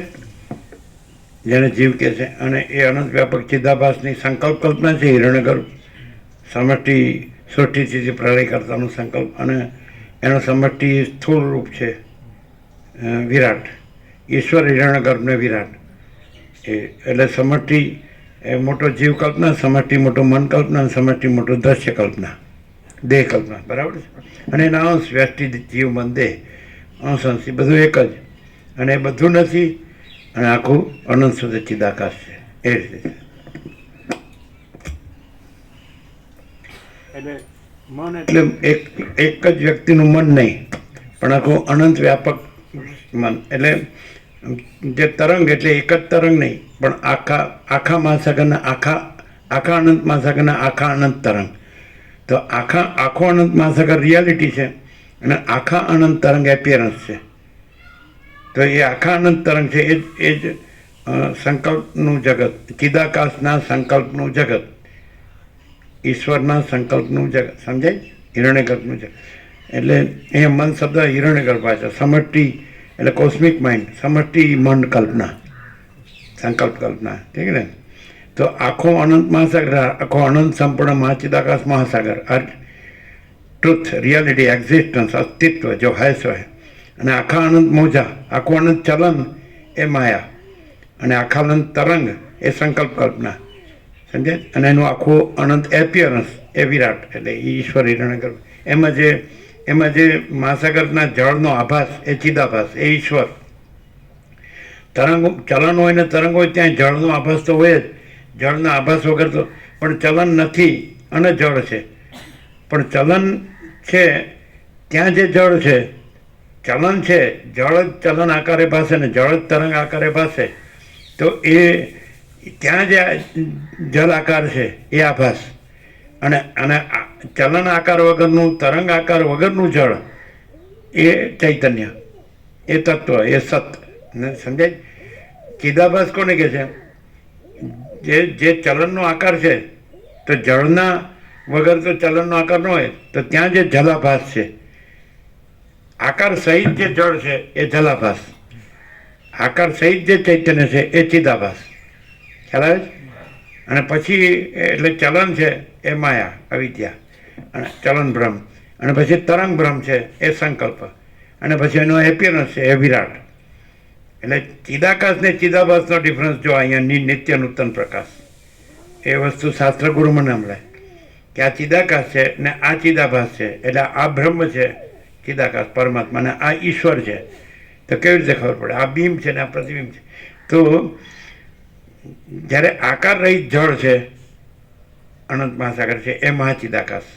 જેને જીવ કહે છે, અને એ અનંત વ્યાપક ચિદાભાસની સંકલ્પ કલ્પના છે હિરણ્યગર્ભ, સમષ્ટિ સૃષ્ટિથી પ્રલય કરતાનો સંકલ્પ, અને એનો સમષ્ટિ સ્થૂળ રૂપ છે વિરાટ. ઈશ્વર હિરણ્યગર્ભને વિરાટ. એટલે સમષ્ટિ એ મોટો જીવ કલ્પના, સમષ્ટિ મોટો મન કલ્પના, અને સમષ્ટિ મોટો દ્રશ્ય કલ્પના, દેહ કલ્પના, બરાબર છે. અને એના અંશ વ્યષ્ટિ જીવ મન દેહ અંશ અંશ બધું એક જ, અને એ બધું નથી, અને આખું અનંત સુધી ચિદાકાશ છે. એ રીતે એટલે મન એટલે એક જ વ્યક્તિનું મન નહીં, પણ આખું અનંત વ્યાપક મન. એટલે જે તરંગ એટલે એક જ તરંગ નહીં, પણ આખા મહાસાગરના આખા અનંત મહાસાગરના આખા અનંત તરંગ. તો આખો અનંત મહાસાગર રિયાલિટી છે અને આખા અનંત તરંગ એપિયરન્સ છે. તો એ આખા અનંત તરંગ છે એ જ સંકલ્પનું જગત, ચિદાકાશના સંકલ્પનું જગત, ઈશ્વરના સંકલ્પનું જગત, સમજાય? હિરણ્યગર્ભનું જગત. એટલે એ મન શબ્દ હિરણ્યગર્ભ છે. સમષ્ટિ એટલે કોસ્મિક માઇન્ડ, સમષ્ટિ મન કલ્પના, સંકલ્પ કલ્પના, ઠીક ને? તો આખો અનંત મહાસાગર, આખો અનંત સંપૂર્ણ મહાચિદાકાશ મહાસાગર, ટ્રુથ, રિયાલિટી, એક્ઝિસ્ટન્સ, અસ્તિત્વ જો है सो है, અને આખા અનંત મોજા, આખું અનંત ચલન એ માયા, અને આખા અનંત તરંગ એ સંકલ્પ કલ્પના, સમજાય? અને એનું આખું અનંત એપિયરન્સ એ વિરાટ, એટલે એ ઈશ્વર હિરણ્યગર્ભ. એમાં જે મહાસાગરના જળનો આભાસ એ ચિદાભાસ, એ ઈશ્વર. તરંગ ચલન હોય ને તરંગ હોય ત્યાં જળનો આભાસ તો હોય જ. જળના આભાસ વગર તો પણ ચલન નથી અને જળ છે. પણ ચલન છે ત્યાં જે જળ છે, ચલન છે, જળ જ ચલન આકારે ભાસે ને જળ જ તરંગ આકારે ભાસે, તો એ ત્યાં જે જલ આકાર છે એ આભાસ, અને ચલન આકાર વગરનું, તરંગ આકાર વગરનું જળ એ ચૈતન્ય, એ તત્વ, એ સત. સમજાય? ચિદાભાસ કોને કહે છે? જે ચલનનો આકાર છે, તો જળના વગર તો ચલનનો આકાર ન હોય, તો ત્યાં જે જલાભાસ છે, આકાર સહિત જે જળ છે એ જલાભાસ, આકાર સહિત જે ચૈતન્ય છે એ ચિદાભાસ. ખ્યાલ આવે છે? અને પછી એટલે ચલન છે એ માયા, અવિદ્યા, અને ચલન ભ્રમ, અને પછી તરંગ ભ્રમ છે એ સંકલ્પ, અને પછી એનો એપિયરન્સ છે એ વિરાટ. એટલે ચિદાકાશ ને ચિદાભાસનો ડિફરન્સ જો અહીંયા નિત્ય નૂતન પ્રકાશ, એ વસ્તુ શાસ્ત્રગુરુ મને મળે કે આ ચિદાકાશ છે ને આ ચિદાભાસ છે, એટલે આ બ્રહ્મ છે ચિદાકાશ પરમાત્મા, ને આ ઈશ્વર છે. તો કેવી રીતે ખબર પડે? આ બીમ છે ને આ પ્રતિબિંબ છે. તો જ્યારે આકાર રહિત જળ છે, અનંત મહાસાગર છે, એ મહાચિદાકાશ,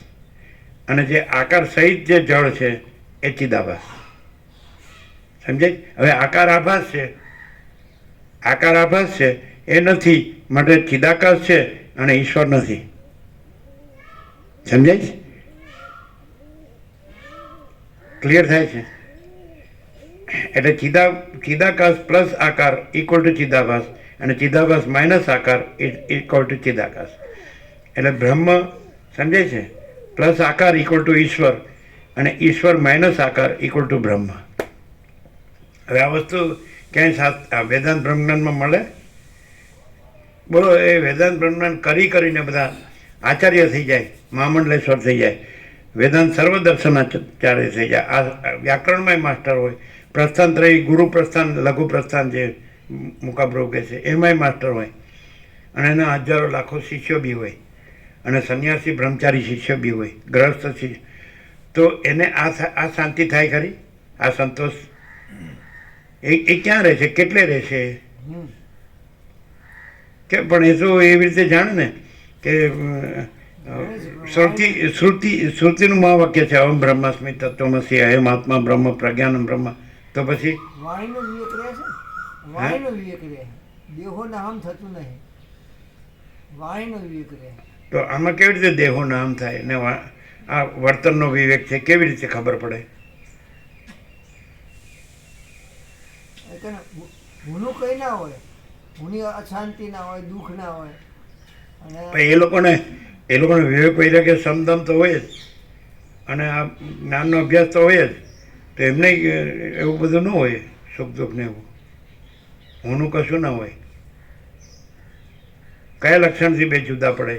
અને જે આકાર સહિત જે જળ છે એ ચિદાભાસ. સમજાય? હવે આકાર આભાસ છે, આકાર આભાસ છે એ નથી માટે ચિદાકાશ છે અને ઈશ્વર નથી. સમજાય છે? ક્લિયર થાય છે? એટલે ચિદાકાશ પ્લસ આકાર ઇક્વલ ટુ ચિદાભાસ, અને ચિદાભાસ માઇનસ આકાર ઇક્વલ ટુ ચિદાકાશ. એટલે બ્રહ્મ, સમજાય છે? પ્લસ આકાર ઇક્વલ ટુ ઈશ્વર, અને ઈશ્વર માઇનસ આકાર ઇક્વલ ટુ બ્રહ્મ. હવે આ વસ્તુ ક્યાંય વેદાંત બ્રહ્મજ્ઞાનમાં મળે? બોલો, એ વેદાંત બ્રહ્મજ્ઞાન કરીને બધા આચાર્ય થઈ જાય, મહામંડલેશ્વર થઈ જાય, વેદાંત સર્વદર્શનાચાર્ય થઈ જાય, આ વ્યાકરણમાંય માસ્ટર હોય, પ્રસ્થાનત્રયી, ગુરુ પ્રસ્થાન, લઘુ પ્રસ્થાન જે મુકાબ્રો કહે છે એમાંય માસ્ટર હોય, અને એના હજારો લાખો શિષ્યો બી હોય, અને સંન્યાસી બ્રહ્મચારી શિષ્ય બી હોય, ગ્રહસ્થ શિષ્ય. તો એને આ શાંતિ થાય ખરી? આ સંતોષ એ ક્યાં રહે છે? કેટલે રહેશે? કે પણ એ તો એવી રીતે જાણે ને કે શ્રુતિનું મહાવાક્ય છે, અહમ બ્રહ્માસ્મિ તત્વમસી, અહમ આત્મા બ્રહ્મ પ્રજ્ઞાનમ બ્રહ્મ. તો પછી વાણીનો વિવેક રહે છે, વાણીનો વિવેક રહે, દેહો નામ થતું નહીં, વાણીનો વિવેક રહે. તો આમાં કેવી રીતે દેહો નામ થાય ને આ વર્તનનો વિવેક છે, કેવી રીતે ખબર પડે? હુંનું કંઈ ના હોય, હુંની અશાંતિ ના હોય, દુઃખ ના હોય. અને એ લોકોને વિવેક હોય કે સમદમ તો હોય જ, અને આ જ્ઞાનનો અભ્યાસ તો હોય જ, તો એમને એવું બધું ન હોય, સુખ દુઃખ ને એવું, હુંનું કશું ના હોય. કયા લક્ષણથી બે જુદા પડે?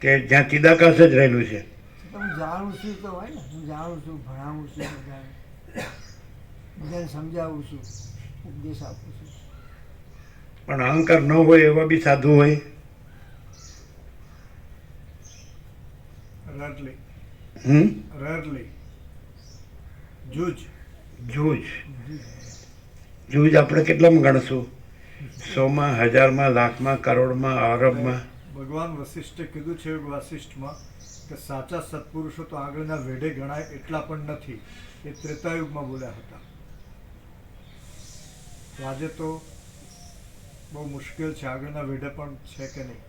કે જ્યાં ચિદાકાશ જ રહેલું છે. હું જાણું છું તો હોય ને, હું જાણું છું, ભણાવું છું, બધાને સમજાવું છું, ઉપદેશ આપું છું. પણ અહંકાર ન હોય એવા બી સાધુ હોય. રેરલી જૂજ આપણે કેટલામાં ગણશું? 100માં, 1000માં, લાખમાં, કરોડમાં, અરબમાં? ભગવાન વશિષ્ઠે કીધું છે વાસિષ્ઠમાં કે સાચા સત્પુરુષો તો આગળના વેઢે ગણાય એટલા પણ નથી. એ ત્રેતાયુગમાં બોલ્યા હતા. તો આજે તો બહુ મુશ્કેલ છે, આગળના વેઢે પણ છે કે નહીં?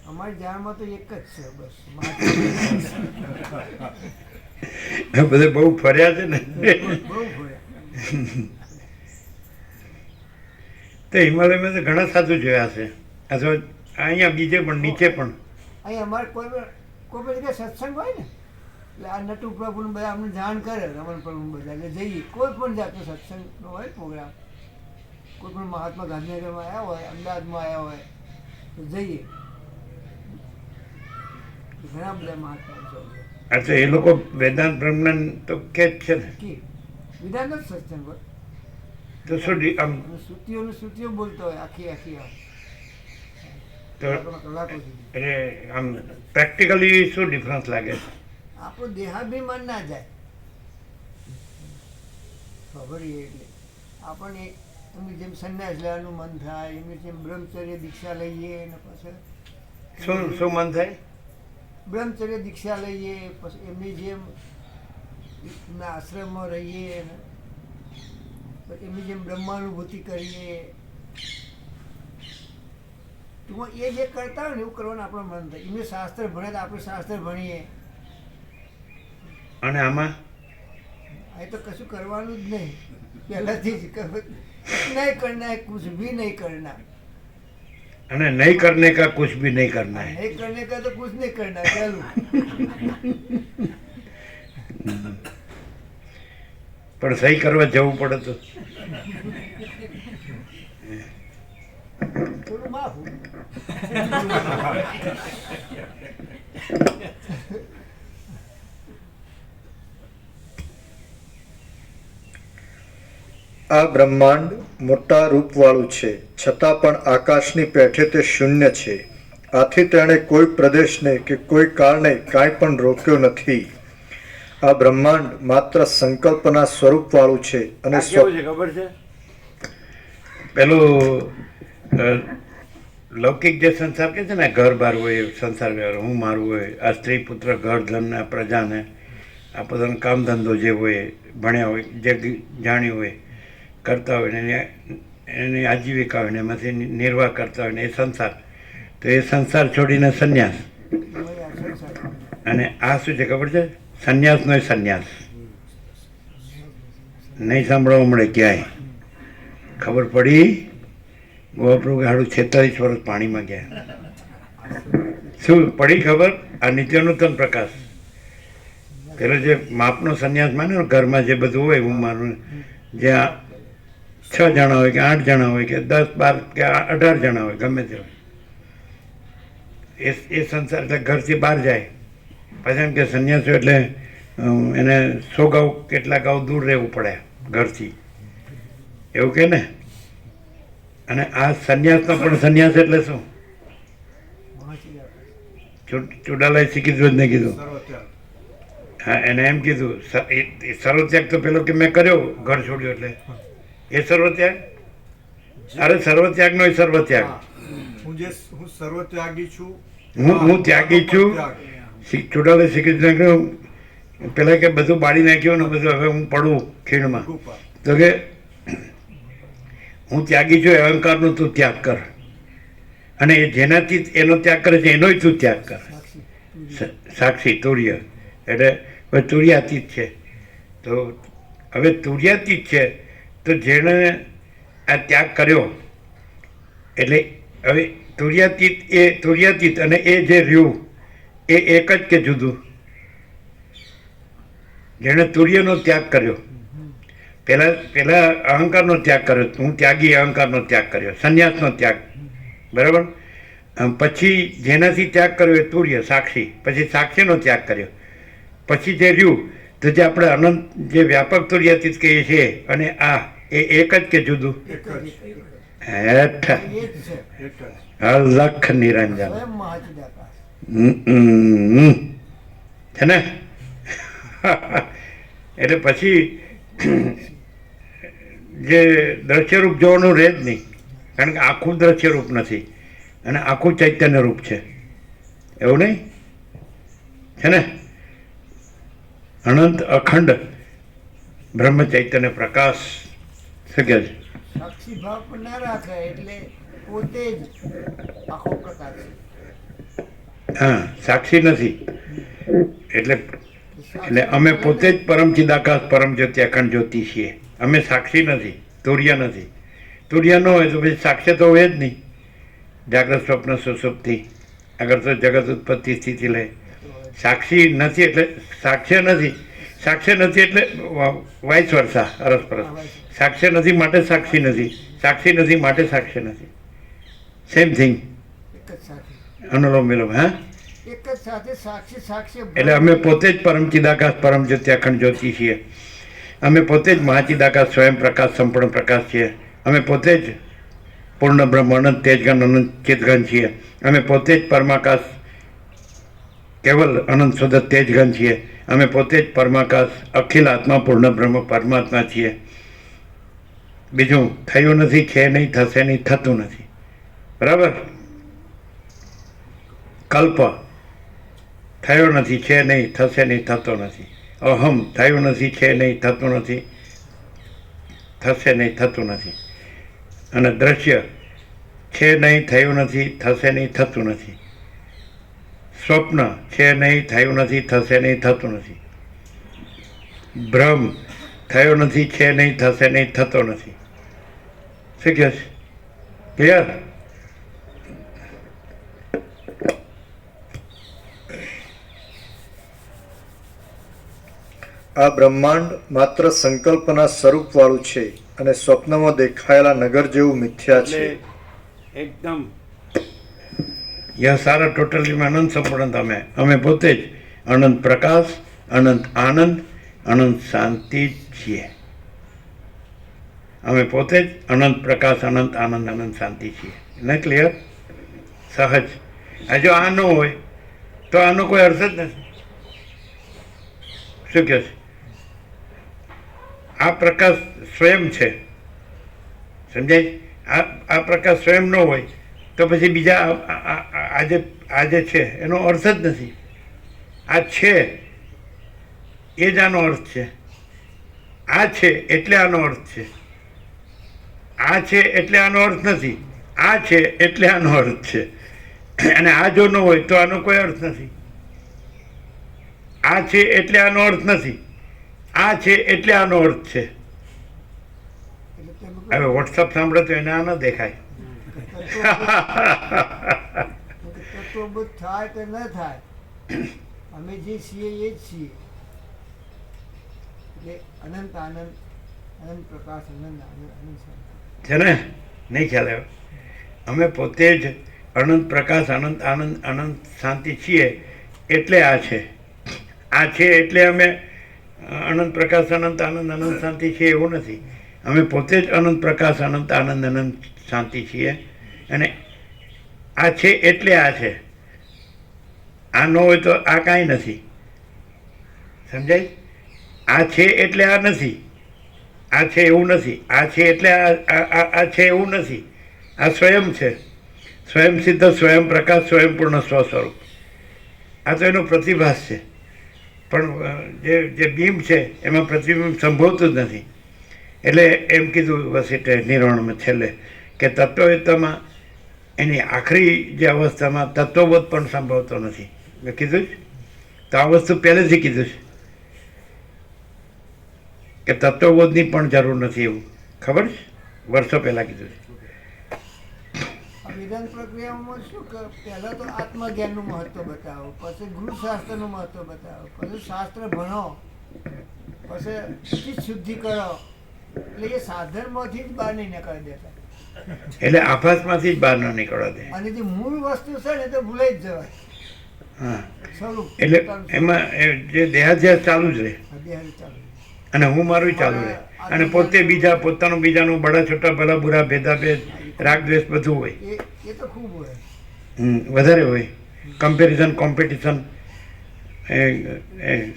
અમારી જાણમાં તો એક જ છે બસ. બધે બહુ ફર્યા છે ને, બહુ ફર્યા. તો હિમાલયમાં તો ઘણા સાધુ જોયા છે, અથવા અહીંયા બીજે પણ, નીચે પણ. અહીં અમારે કોઈ પણ જગ્યાએ સત્સંગ હોય ને, એટલે આ નટુ પ્રભુને બધા અમને જાણ કરે, રમણ પ્રભુ બધા, એટલે જઈએ. કોઈ પણ જાતનો સત્સંગનો હોય પ્રોગ્રામ, કોઈ પણ મહાત્મા ગાંધીનગરમાં આવ્યા હોય, અમદાવાદમાં આવ્યા હોય તો જઈએ. ઘણા બધા મહાત્મા છે. અચ્છા, એ લોકો વેદાંત બ્રહ્મજ્ઞાન તો કે જ છે ને? વિધાન જ સત્સંગ હોય. તો શું આમ અને શ્રુતિઓ બોલતો હોય આખી આખી તો કલાકો સુધી. એટલે આમ પ્રેક્ટિકલી શું ડિફરન્સ લાગે છે? આપણું દેહાભિમાન ના જાય ખબર એ એટલે આપણને એમની જેમ સંન્યાસ લેવાનું મન થાય, એમની જેમ બ્રહ્મચર્ય દીક્ષા લઈએ ને પછી શું મન થાય? બ્રહ્મચર્ય દીક્ષા લઈએ, પછી એમની જેમ એમના આશ્રમમાં રહીએ ને પછી એમની જેમ બ્રહ્માનુભૂતિ કરીએ. ટૂંકમાં એ જે કરતા હોય ને એવું કરવાનું આપણું મન થાય. એમને શાસ્ત્ર ભણે તો આપણે શાસ્ત્ર ભણીએ. અને આમાં એ તો કશું કરવાનું જ નહીં પહેલાથી જ નહીં કરના કુછ ભી નહીં કરના. અને નહીં કરને કા કુછ ભી નહીં કરના હૈ. નહીં કરને કા તો કુછ નહીં કરના ચાલુ. પણ સહી કરવા જવું પડે તો થોડું માફું. આ બ્રહ્માંડ મોટા રૂપવાળું છે, છતાં પણ આકાશની પેઠે તે શૂન્ય છે. આથી તેણે કોઈ પ્રદેશને કે કોઈ કાળને કાંઈ પણ રોક્યો નથી. આ બ્રહ્માંડ માત્ર સંકલ્પના સ્વરૂપવાળું છે અને આ કેવું છે ખબર છે? પેલું લૌકિક જે સંસાર કે છે ને, ઘર બાર હોય, સંસાર વ્યવહાર, હું મારું હોય, આ સ્ત્રી પુત્ર ઘર ધન આ પ્રજાને આ બધાનો કામ ધંધો જે હોય, ભણ્યા હોય, જે જાણ્યું હોય, કરતા હોય ને એની આજીવિકા હોય ને એમાંથી નિર્વાહ કરતા હોય ને એ સંસાર. તો એ સંસાર છોડીને સંન્યાસ. અને આ શું છે ખબર છે? સંન્યાસનો એ સંન્યાસ. નહીં સાંભળવા મળે ક્યાંય. ખબર પડી ગોવાપ્રભુ હાડું 46 વર્ષ પાણીમાં ગયા. શું પડી ખબર? આ નિત્યનૂતન પ્રકાશ. પેલો જે માપનો સંન્યાસ માને ઘરમાં જે બધું હોય, હું મારું, જ્યાં 6 જણા હોય કે 8 જણા હોય કે 10, 12 કે 18 જણા હોય, ગમે તે હોય, એ સંસાર એટલે ઘરથી બહાર જાય. પછી એમ કે સંન્યાસો એટલે એને 100 ગાઉ કેટલા ગાઉ દૂર રહેવું પડે ઘરથી, એવું કે ને. અને આ સંન્યાસનો પણ સંન્યાસ એટલે શું? ચુડાલાએ શીખી જ ને કીધું. હા, એને એમ કીધું સર્વત્યાગ તો પેલો કે મેં કર્યો ઘર છોડ્યો એટલે એ સર્વત્યાગ. અરે સર્વત્યાગનો એ સર્વત્યાગ. હું સર્વત્યાગી છું, હું ત્યાગી છું. ચુડાલે શીખી જ કહ્યું પેલા કે બધું બાળી નાખ્યું ને બધું, હવે હું પડું ખીણમાં. તો કે હું ત્યાગી છું, અહંકારનો તું ત્યાગ કર, અને એ જેનાથી એનો ત્યાગ કરે છે એનોય તું ત્યાગ કર. સાક્ષી તુર્ય એટલે હવે તુર્યાતીત છે. તો હવે તુર્યાતીત છે તો જેણે આ ત્યાગ કર્યો એટલે હવે તુર્યાતીત અને એ જે રહ્યું એ એક જ કે જુદું? જેણે તુર્યનો ત્યાગ કર્યો, પહેલા અહંકારનો ત્યાગ કર્યો, હું ત્યાગી અહંકારનો ત્યાગ કર્યો, સંન્યાસનો ત્યાગ, બરાબર. પછી જેનાથી ત્યાગ કર્યો એ તુર્ય સાક્ષી, પછી સાક્ષીનો ત્યાગ કર્યો, પછી જે રહ્યું તો જે આપણે અનંત જે વ્યાપક તુર્યાતીત કહીએ છીએ, અને આ એ એક જ કે જુદું? હેઠ લખ નિરંજન છે ને. એટલે પછી જે દ્રશ્યરૂપ જોવાનું રહે જ નહીં, કારણ કે આખું દ્રશ્યરૂપ નથી અને આખું ચૈતન્ય રૂપ છે, એવું નહીં છે ને. અનંત અખંડ બ્રહ્મ ચૈતન્ય પ્રકાશ શું કહે છે? સાક્ષી ભાવ પણ ના રાખે એટલે પોતે જ આખો પ્રકાર છે. હા, સાક્ષી નથી એટલે અમે પોતે જ પરમ ચિદાકાશ પરમ જ્યોતિ અખંડ જ્યોતિ છીએ. અમે સાક્ષી નથી, તુર્ય નથી. તુર્ય ન હોય તો પછી સાક્ષ્ય તો હોય જ નહીં. જાગ્રત સ્વપ્ન સુષુપ્તિ આગળ તો જગત ઉત્પત્તિ સ્થિતિ લે. સાક્ષી નથી એટલે સાક્ષ્ય નથી. સાક્ષ્ય નથી એટલે વાઇસ વર્ષા અરસપરસ. સાક્ષ્ય નથી માટે સાક્ષી નથી, સાક્ષી નથી માટે સાક્ષ્ય નથી. Same thing. એક જ સાથે અનુલોમ વિલોમ. હા, એક જ સાથે સાક્ષી સાક્ષી એટલે અમે પોતે જ પરમ ચિદાકાશ પરમ જ્યોતિ અખંડ જ્યોતિ છીએ. અમે પોતે જ મહાચિદાકાશ સ્વયં પ્રકાશ સંપૂર્ણ પ્રકાશ છીએ. અમે પોતે જ પૂર્ણ બ્રહ્મ અનંત તેજગન અનંત ચિતગન છીએ. અમે પોતે જ પરમાકાશ કેવલ અનંત શુદ્ધ તેજગન છીએ. અમે પોતે જ પરમાકાશ અખિલ આત્મા પૂર્ણ બ્રહ્મ પરમાત્મા છીએ. બીજું થયું નથી, છે નહીં, થશે નહીં, થતું નથી. બરાબર? કલ્પ થયો નથી, છે નહીં, થશે નહીં, થતો નથી. અહમ થયું નથી, છે નહીં, થતું નથી, થશે નહીં, થતું નથી. અને દ્રશ્ય છે નહીં, થયું નથી, થશે નહીં, થતું નથી. સ્વપ્ન છે નહીં, થયું નથી, થશે નહીં, થતું નથી. ભ્રમ થયો નથી, છે નહીં, થશે નહીં, થતો નથી. શું કહે છે? ક્લિયર? આ બ્રહ્માંડ માત્ર સંકલ્પના સ્વરૂપવાળું છે અને સ્વપ્નમાં દેખાયેલા નગર જેવું મિથ્યા છે. એટલે એકદમ યહ સારા ટોટલીમાં અનંત સંપૂર્ણ અમે પોતે જ અનંત પ્રકાશ, અનંત આનંદ, અનંત શાંતિ છીએ. અમે પોતે જ અનંત પ્રકાશ, અનંત આનંદ, અનંત શાંતિ છીએ. ને ક્લિયર? સહજ. આ જો આ ન હોય તો આનો કોઈ અર્થ જ નથી. શું કહે છે? આ પ્રકાશ સ્વયં છે. સમજાય? આ પ્રકાશ સ્વયં ન હોય તો પછી બીજા આજે છે એનો અર્થ જ નથી. આ છે એ જ આનો અર્થ છે. આ છે એટલે આનો અર્થ છે. આ છે એટલે આનો અર્થ નથી. આ છે એટલે આનો અર્થ છે. અને આ જો ન હોય તો આનો કોઈ અર્થ નથી. આ છે એટલે આનો અર્થ નથી. આ છે એટલે આનો અર્થ છે. એટલે તેમ હવે વોટ્સઅપ સાંભળે તો એને આ ન દેખાય. તત્વબુદ્ધ થાય કે ન થાય, અમે જે છીએ એ જ છીએ. એટલે અનંત આનંદ, અનંત પ્રકાશ, અનંત આનંદ, અનંત શાંતિ. છે ને? નહીં ખ્યાલ આવ્યો? અમે પોતે જ અનંત પ્રકાશ, અનંત આનંદ, અનંત શાંતિ છીએ. એટલે આ છે. આ છે એટલે અમે અનંત પ્રકાશ, અનંત આનંદ, અનંત શાંતિ છીએ એવું નથી. અમે પોતે જ અનંત પ્રકાશ, અનંત આનંદ, અનંત શાંતિ છીએ. અને આ છે એટલે આ છે. આ ન હોય તો આ કાંઈ નથી. સમજાય? આ છે એટલે આ નથી. આ છે એવું નથી. આ છે એટલે આ છે એવું નથી. આ સ્વયં છે. સ્વયં સિદ્ધ, સ્વયં પ્રકાશ, સ્વયં પૂર્ણ સ્વસ્વરૂપ. આ તો એનો પ્રતિભાસ છે. પણ જે બીમ છે એમાં પ્રતિબિંબ સંભવતું જ નથી. એટલે એમ કીધું વસીટે નિર્વાણમાં છેલ્લે કે તત્વવેત્તામાં એની આખરી જે અવસ્થામાં તત્વબોધ પણ સંભવતો નથી. મેં કીધું જ તો આ વસ્તુ પહેલેથી કીધું છે કે તત્વબોધની પણ જરૂર નથી એવું. ખબર છે? વર્ષો પહેલાં કીધું છે. આ વેદાંત પ્રક્રિયામાં શું પહેલાં તો આત્મજ્ઞાનનું મહત્વ બતાવો, પછી ગૃહશાસ્ત્રનું મહત્વ બતાવો, પછી શાસ્ત્ર ભણો, પછી ચિત્ત શુદ્ધિ કરો. એટલે એ સાધનમાંથી જ બહાર નહીં નીકળી દેતા. એટલે આભાસમાંથી જ બહાર ન નીકળવા દે. અને જે મૂળ વસ્તુ છે ને તો ભૂલાઈ જ જવાય. હા, સ્વરૂપ એટલે એમાં જે દેહાધ્યાસ ચાલુ જ રહે અધ્યાય ચાલુ. અને હું મારું ચાલુ રહે. અને પોતે બીજા પોતાનું બીજાનું બડા છોટા ભલા બુરા ભેદાભેદ રાગ દ્વેષ બધું હોય. એ તો ખૂબ હોય. વધારે હોય. કમ્પેરિઝન, કોમ્પિટિશન,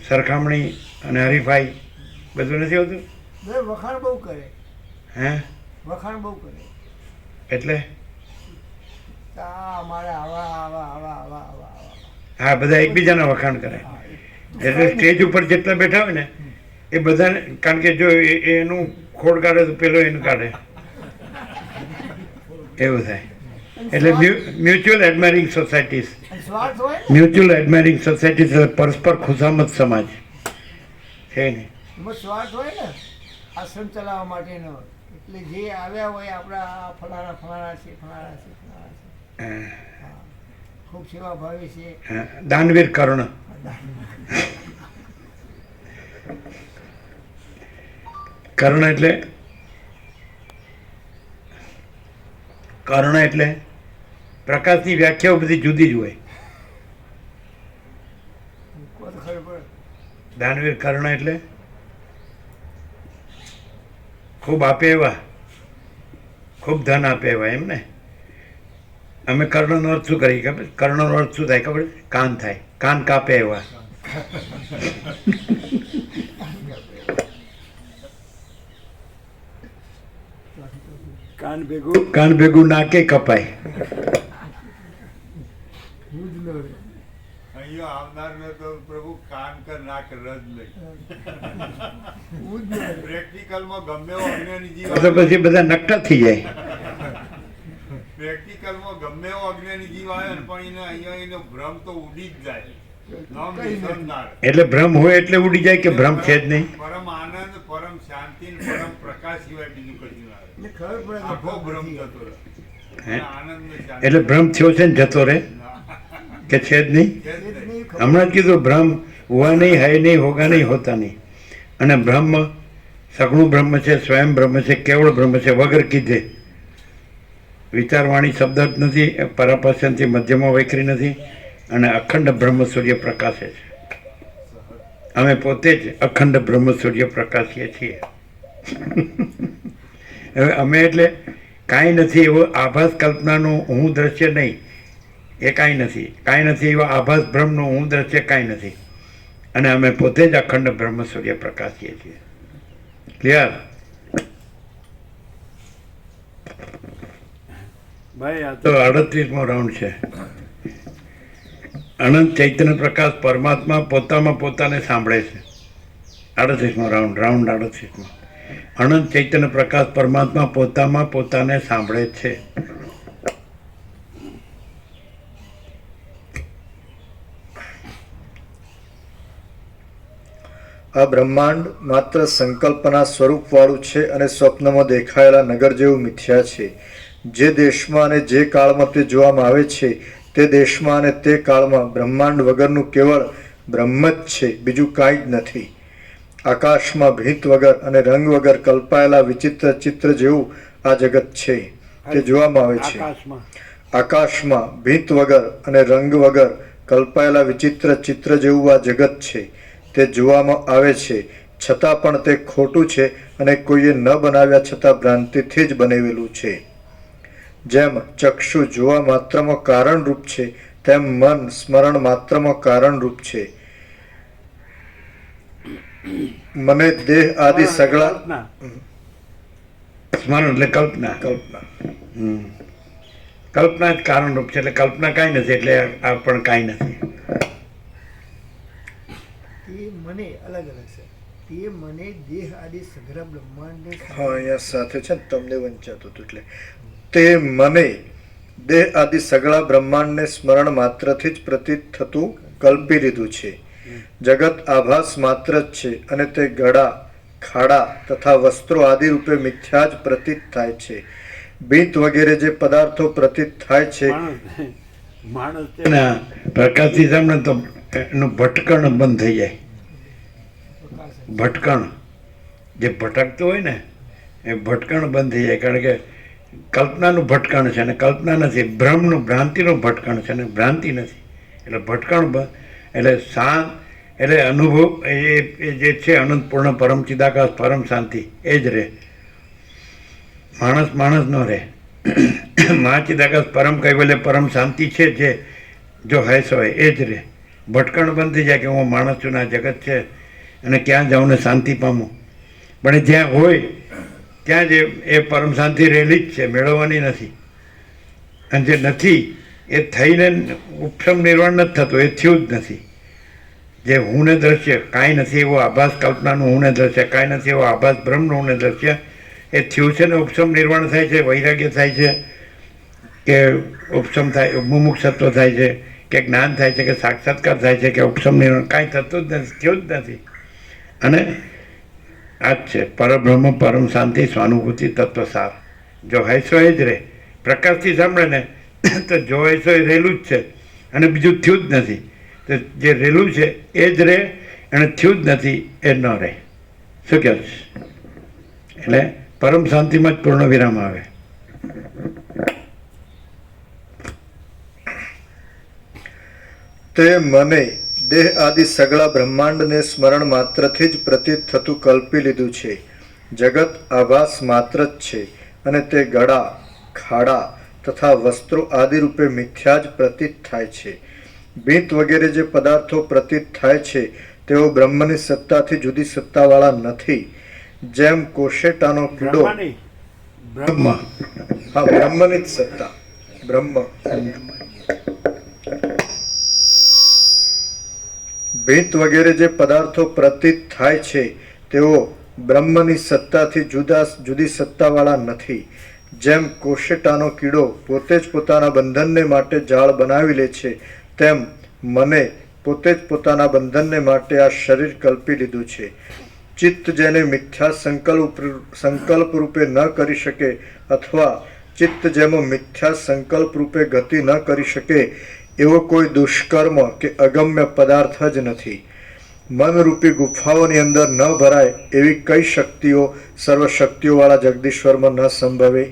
સરખામણી અને હરીફાઈ બધું નથી હોતું. વખાણ બહુ કરે. હે? વખાણ બહુ કરે. એટલે આ અમારે આવા આવા આવા આવા આવા આવા. હા, બધા એકબીજાના વખાણ કરે. એટલે સ્ટેજ ઉપર જેટલા બેઠા હોય ને એ બધાને, કારણ કે જો એનું ખોડ કાઢે તો પેલો એનું કાઢે, એવું થાય. એટલે મ્યુચ્યુઅલ એડમાયરિંગ સોસાયટીઝ, અને સ્વાર્થ હોય ને મ્યુચ્યુઅલ એડમાયરિંગ સોસાયટીઝ પરસ્પર ખુશામત સમાજ છે ને. એમાં સ્વાર્થ હોય ને આશ્રમ ચલાવવા માટેનો. એટલે જે આવ્યા હોય આપણા આ ફલાણા ફલાણા છે, ફલાણા છે, ફલાણા છે, હા, ખૂબ સેવાભાવી છે. દાનવીર કર્ણ. કર્ણ એટલે પ્રકાશની વ્યાખ્યાઓ બધી જુદી જ હોય. કોઈ તો ખબર પડે. દાનવીર કર્ણ એટલે ખૂબ આપે એવા, ખૂબ ધન આપે એવા, એમ ને. અમે કર્ણનો અર્થ શું કરીએ ખબર? કર્ણનો અર્થ શું થાય ખબર? કાન થાય, કાન કાપે એવા. કાન ભેગું નાકે કપાય. હું જ લો રે. અહીંયા આવનારને તો પ્રભુ કાન કર નાક રદ લઈ. હું જ લો રે. પ્રેક્ટિકલમાં ગમે એવો અજ્ઞાની જીવ તો પછી બધા નક્કા થઈ જાય. પ્રેક્ટિકલમાં ગમે એવો અજ્ઞાની જીવ આવે ને પણ એને અહીંયા એનો ભ્રમ તો ઉડી જ જાય. નામ નિસંધાર. એટલે ભ્રમ હોય એટલે ઉડી જાય કે ભ્રમ છે જ નહીં. પરમ આનંદ, પરમ શાંતિ ને પરમ પ્રકાશ સિવાય બીજું કશું ના આવે. એટલે ખબર પડે કે આખો ભ્રમ જતો રહે. હે? આનંદ ને શાંતિ. એટલે ભ્રમ થયો છે ને જતો રહે કે છે જ નહીં. છે જ એ જ નહીં. નહીં ખબર. હમણાં જ કીધું ભ્રમ હુआ નહીં, હૈ નહીં, હોગા નહીં, હોતા નહીં. અને બ્રહ્મ સગુણ બ્રહ્મ છે, સ્વયં બ્રહ્મ છે, કેવળ બ્રહ્મ છે, વગર કીધે. વિચારવાણી શબ્દ જ નથી, પરાપશ્યનથી મધ્યમાં વૈખરી નથી, અને અખંડ બ્રહ્મ સૂર્ય પ્રકાશે છે. અમે પોતે જ અખંડ બ્રહ્મ સૂર્ય પ્રકાશીએ છીએ. હવે અમે એટલે કાંઈ નથી એવો આભાસ કલ્પનાનું હું દ્રશ્ય નહીં, એ કાંઈ નથી. કાંઈ નથી એવો આભાસ બ્રહ્મનું હું દ્રશ્ય કાંઈ નથી. અને અમે પોતે જ અખંડ બ્રહ્મ સૂર્ય પ્રકાશીએ છીએ. ક્લિયર? ભાઈ આ તો 38મો રાઉન્ડ છે. અનંત ચૈતન્ય પ્રકાશ પરમાત્મા પોતામાં પોતાને સાંભળે છે. 38મો રાઉન્ડ, રાઉન્ડ 38મો. અનંત ચૈતન્ય પ્રકાશ પરમાત્મા પોતામાં પોતાને સાંભળે છે. આ બ્રહ્માંડ માત્ર સંકલ્પના સ્વરૂપવાળું છે અને સ્વપ્નમાં દેખાયેલા નગર જેવું મિથ્યા છે. જે દેશમાં અને જે કાળમાં તે જોવામાં આવે છે તે દેશમાં અને તે કાળમાં બ્રહ્માંડ વગરનું કેવળ બ્રહ્મ જ છે, બીજું કાંઈ જ નથી. આકાશમાં ભીંત વગર અને રંગ વગર કલ્પાયેલા વિચિત્ર ચિત્ર જેવું આ જગત છે, તે જોવામાં આવે છે. આકાશમાં આકાશમાં ભીંત વગર અને રંગ વગર કલ્પાયેલા વિચિત્ર ચિત્ર જેવું આ જગત છે, તે જોવામાં આવે છે. છતાં પણ તે ખોટું છે અને કોઈએ ન બનાવ્યા છતાં ભ્રાંતિથી જ બનેલું છે. જેમ ચક્ષુ જોવા માત્રમાં કારણરૂપ છે, તેમ મન સ્મરણ માત્રમાં કારણરૂપ છે. મને દેહ આદિ સગળા કલ્પના. સ્મરણ એટલે કલ્પના. કલ્પના કલ્પના જ કારણરૂપ છે. એટલે કલ્પના કાંઈ નથી, એટલે આ પણ કાંઈ નથી. તે મને અલગ અલગ છે. તે મને દેહ આદિ સઘળા બ્રહ્માંડને હા, અહીંયા સાથે છે ને તમને વંચાતું હતું. એટલે તે મને દેહ આદિ સગળા બ્રહ્માંડને સ્મરણ માત્રથી જ પ્રતીત થતું કલ્પી લીધું છે. જગત આભાસ માત્ર જ છે અને તે ગળા, ખાડા તથા વસ્ત્રો આદિ રૂપે મિથ્યા જ પ્રતીત થાય છે. ભીંત વગેરે જે પદાર્થો પ્રતીત થાય છે માણસ છે અને આ પ્રકાશથી સામે તો એનું ભટકણ બંધ થઈ જાય. ભટકણ જે ભટકતું હોય ને એ ભટકણ બંધ થઈ જાય. કારણ કે કલ્પનાનું ભટકણ છે અને કલ્પના નથી. ભ્રમનું, ભ્રાંતિનું ભટકણ છે અને ભ્રાંતિ નથી. એટલે ભટકણ બંધ, એટલે શાંત, એટલે અનુભવ એ જે છે અનંત પૂર્ણ પરમ ચિદાકાશ પરમ શાંતિ એ જ રહે. માણસ ન રહે. મહાચિદાકાશ પરમ કૈવલ્ય પરમ શાંતિ છે, જે જો હૈસ હોય એ જ રહે. ભટકણ બંધ થઈ જાય કે હું માણસ છું ને આ જગત છે અને ક્યાં જાઉં ને શાંતિ પામું. પણ એ જ્યાં હોય ત્યાં જ એ પરમ શાંતિ રહેલી જ છે, મેળવવાની નથી. અને જે નથી એ થઈને ઉપશમ નિર્વાણ નથી થતું, એ થયું જ નથી. જે હું ને દ્રશ્ય કાંઈ નથી એવો આભાસ કલ્પનાનું હું ને દ્રશ્ય, કાંઈ નથી એવો આભાસ બ્રહ્મનું હું ને દ્રશ્ય, એ થયું છે ને ઉપશમ નિર્વાણ થાય છે, વૈરાગ્ય થાય છે, કે ઉપશમ થાય, મુમુક્ષત્વ થાય છે, કે જ્ઞાન થાય છે, કે સાક્ષાત્કાર થાય છે, કે ઉપશમ નિર્વાણ, કાંઈ થતું જ નથી, થયું જ નથી. અને આ જ છે પરબ્રહ્મ પરમ શાંતિ સ્વાનુભૂતિ તત્વસાર. જો હૈસો એ જ રહે. પ્રકાશથી સાંભળે ને તો જો હૈસો એ રહેલું જ છે અને બીજું થયું જ નથી. તો જે રહેલું છે એ જ રહે અને થયું જ નથી એ ન રહે. શું કહે છે? એટલે પરમ શાંતિમાં જ પૂર્ણ વિરામ આવે. તે મને દેહ આદિ સગળા બ્રહ્માંડને સ્મરણ માત્રથી જ પ્રતીત થતું કલ્પી લીધું છે. જગત આભાસ માત્ર જ છે અને તે ગળા ખાડા તથા વસ્ત્રો આદિ રૂપે મિથ્યા જ પ્રતીત થાય છે. ભીત વગેરે જે પદાર્થો પ્રતીત થાય છે તેઓ બ્રહ્મની સત્તાથી જુદી સત્તાવાળા નથી. જેમ કોશેટાનો કીડો, બ્રહ્માની બ્રહ્મ હા, બ્રહ્મની જ સત્તા, બ્રહ્મ. ભીત વગેરે જે પદાર્થો પ્રતીત થાય છે તેઓ બ્રહ્મની સત્તાથી જુદી સત્તાવાળા નથી. જેમ કોશેટાનો કીડો પોતે જ પોતાના બંધનને માટે જાળ બનાવી લે છે, તેમ મને પોતે જ પોતાના બંધનને માટે આ શરીર કલ્પી લીધું છે. ચિત્ત જેને મિથ્યા સંકલ્પ રૂપે ન કરી શકે અથવા ચિત્ત જેમાં મિથ્યા સંકલ્પ રૂપે ગતિ ન કરી શકે એવો કોઈ દુષ્કર્મ કે અગમ્ય પદાર્થ જ નથી. મનરૂપી ગુફાઓની અંદર ન ભરાય એવી કઈ શક્તિઓ સર્વશક્તિઓવાળા જગદીશ્વરમાં ન સંભવે?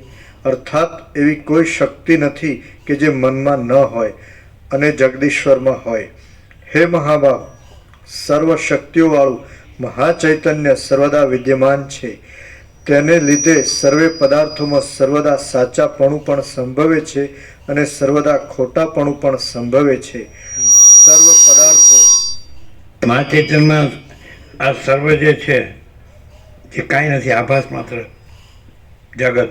અર્થાત એવી કોઈ શક્તિ નથી કે જે મનમાં ન હોય અને જગદીશ્વરમાં હોય. હે મહાભાવ, સર્વશક્તિઓવાળું મહાચૈતન્ય સર્વદા વિદ્યમાન છે. તેને લીધે સર્વે પદાર્થોમાં સર્વદા સાચાપણું પણ સંભવે છે અને સર્વદા ખોટાપણું પણ સંભવે છે. સર્વ પદાર્થો મા ચૈતન્યમાં આ સર્વ જે છે એ કાંઈ નથી, આભાસ માત્ર જગત.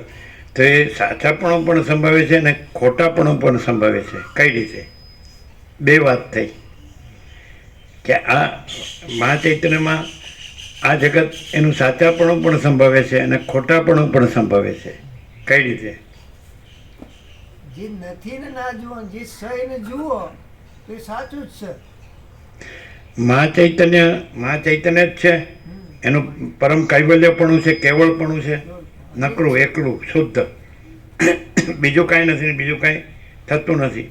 તો એ સાચાપણું પણ સંભવે છે અને ખોટાપણું પણ સંભવે છે. કઈ રીતે? બે વાત થઈ કે આ મા ચૈતન્યમાં આ જગત એનું સાચાપણું પણ સંભવે છે અને ખોટાપણું પણ સંભવે છે. કઈ રીતે? જે નથી ને ના જુઓ, જે છે એને જુઓ તો એ સાચું જ છે. મા ચૈતન્ય જ છે, એનું પરમ કૈવલ્યપણું છે, કેવળપણું છે, નકરું એકલું શુદ્ધ, બીજું કાંઈ નથી, બીજું કાંઈ થતું નથી.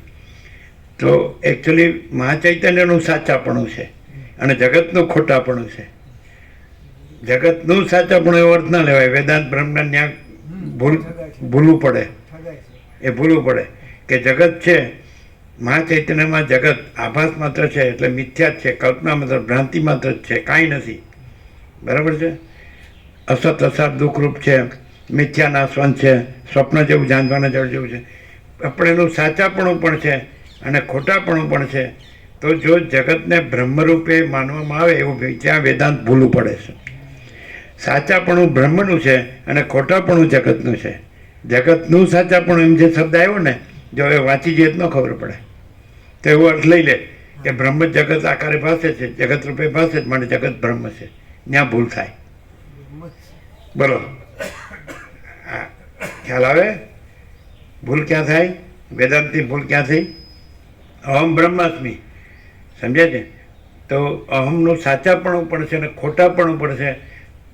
તો એકચ્યુઅલી મહા ચૈતન્યનું સાચાપણું છે અને જગતનું ખોટાપણું છે. જગતનું સાચાપણું એવો અર્થ ના લેવાય. વેદાંત બ્રહ્મજ્ઞાન ત્યાં ભૂલવું પડે, ઠગાય છે. એ ભૂલવું પડે કે જગત છે, મહા ચૈતન્યમાં જગત આભાસ માત્ર છે, એટલે મિથ્યા જ છે, કલ્પના માત્ર, ભ્રાંતિ માત્ર જ છે, કાંઈ નથી. બરાબર છે? અસત અસાત દુઃખરૂપ છે, મિથ્યા નાશવંત છે, સ્વપ્ન જેવું જાણવાના જળ જેવું છે. આપણે એનું સાચાપણું પણ છે અને ખોટાપણું પણ છે. તો જો જગતને બ્રહ્મરૂપે માનવામાં આવે એવું ત્યાં વેદાંત ભૂલવું પડે છે. સાચાપણું બ્રહ્મનું છે અને ખોટાપણું જગતનું છે. જગતનું સાચાપણું એમ જે શબ્દ આવ્યો ને, જો એ વાંચી જઈએ તો ન ખબર પડે. તો એવો અર્થ લઈ લે કે બ્રહ્મ જગત આકારે ભાષે છે, જગત રૂપે ભાષે જ, માટે જગત બ્રહ્મ છે. ત્યાં ભૂલ થાય. બોલો, ખ્યાલ આવે? ભૂલ ક્યાં થાય? વેદાંતની ભૂલ ક્યાં થઈ? અહમ બ્રહ્માસ્મિ, સમજ્યા છે? તો અહમનું સાચાપણું પણ છે અને ખોટાપણું પણ છે.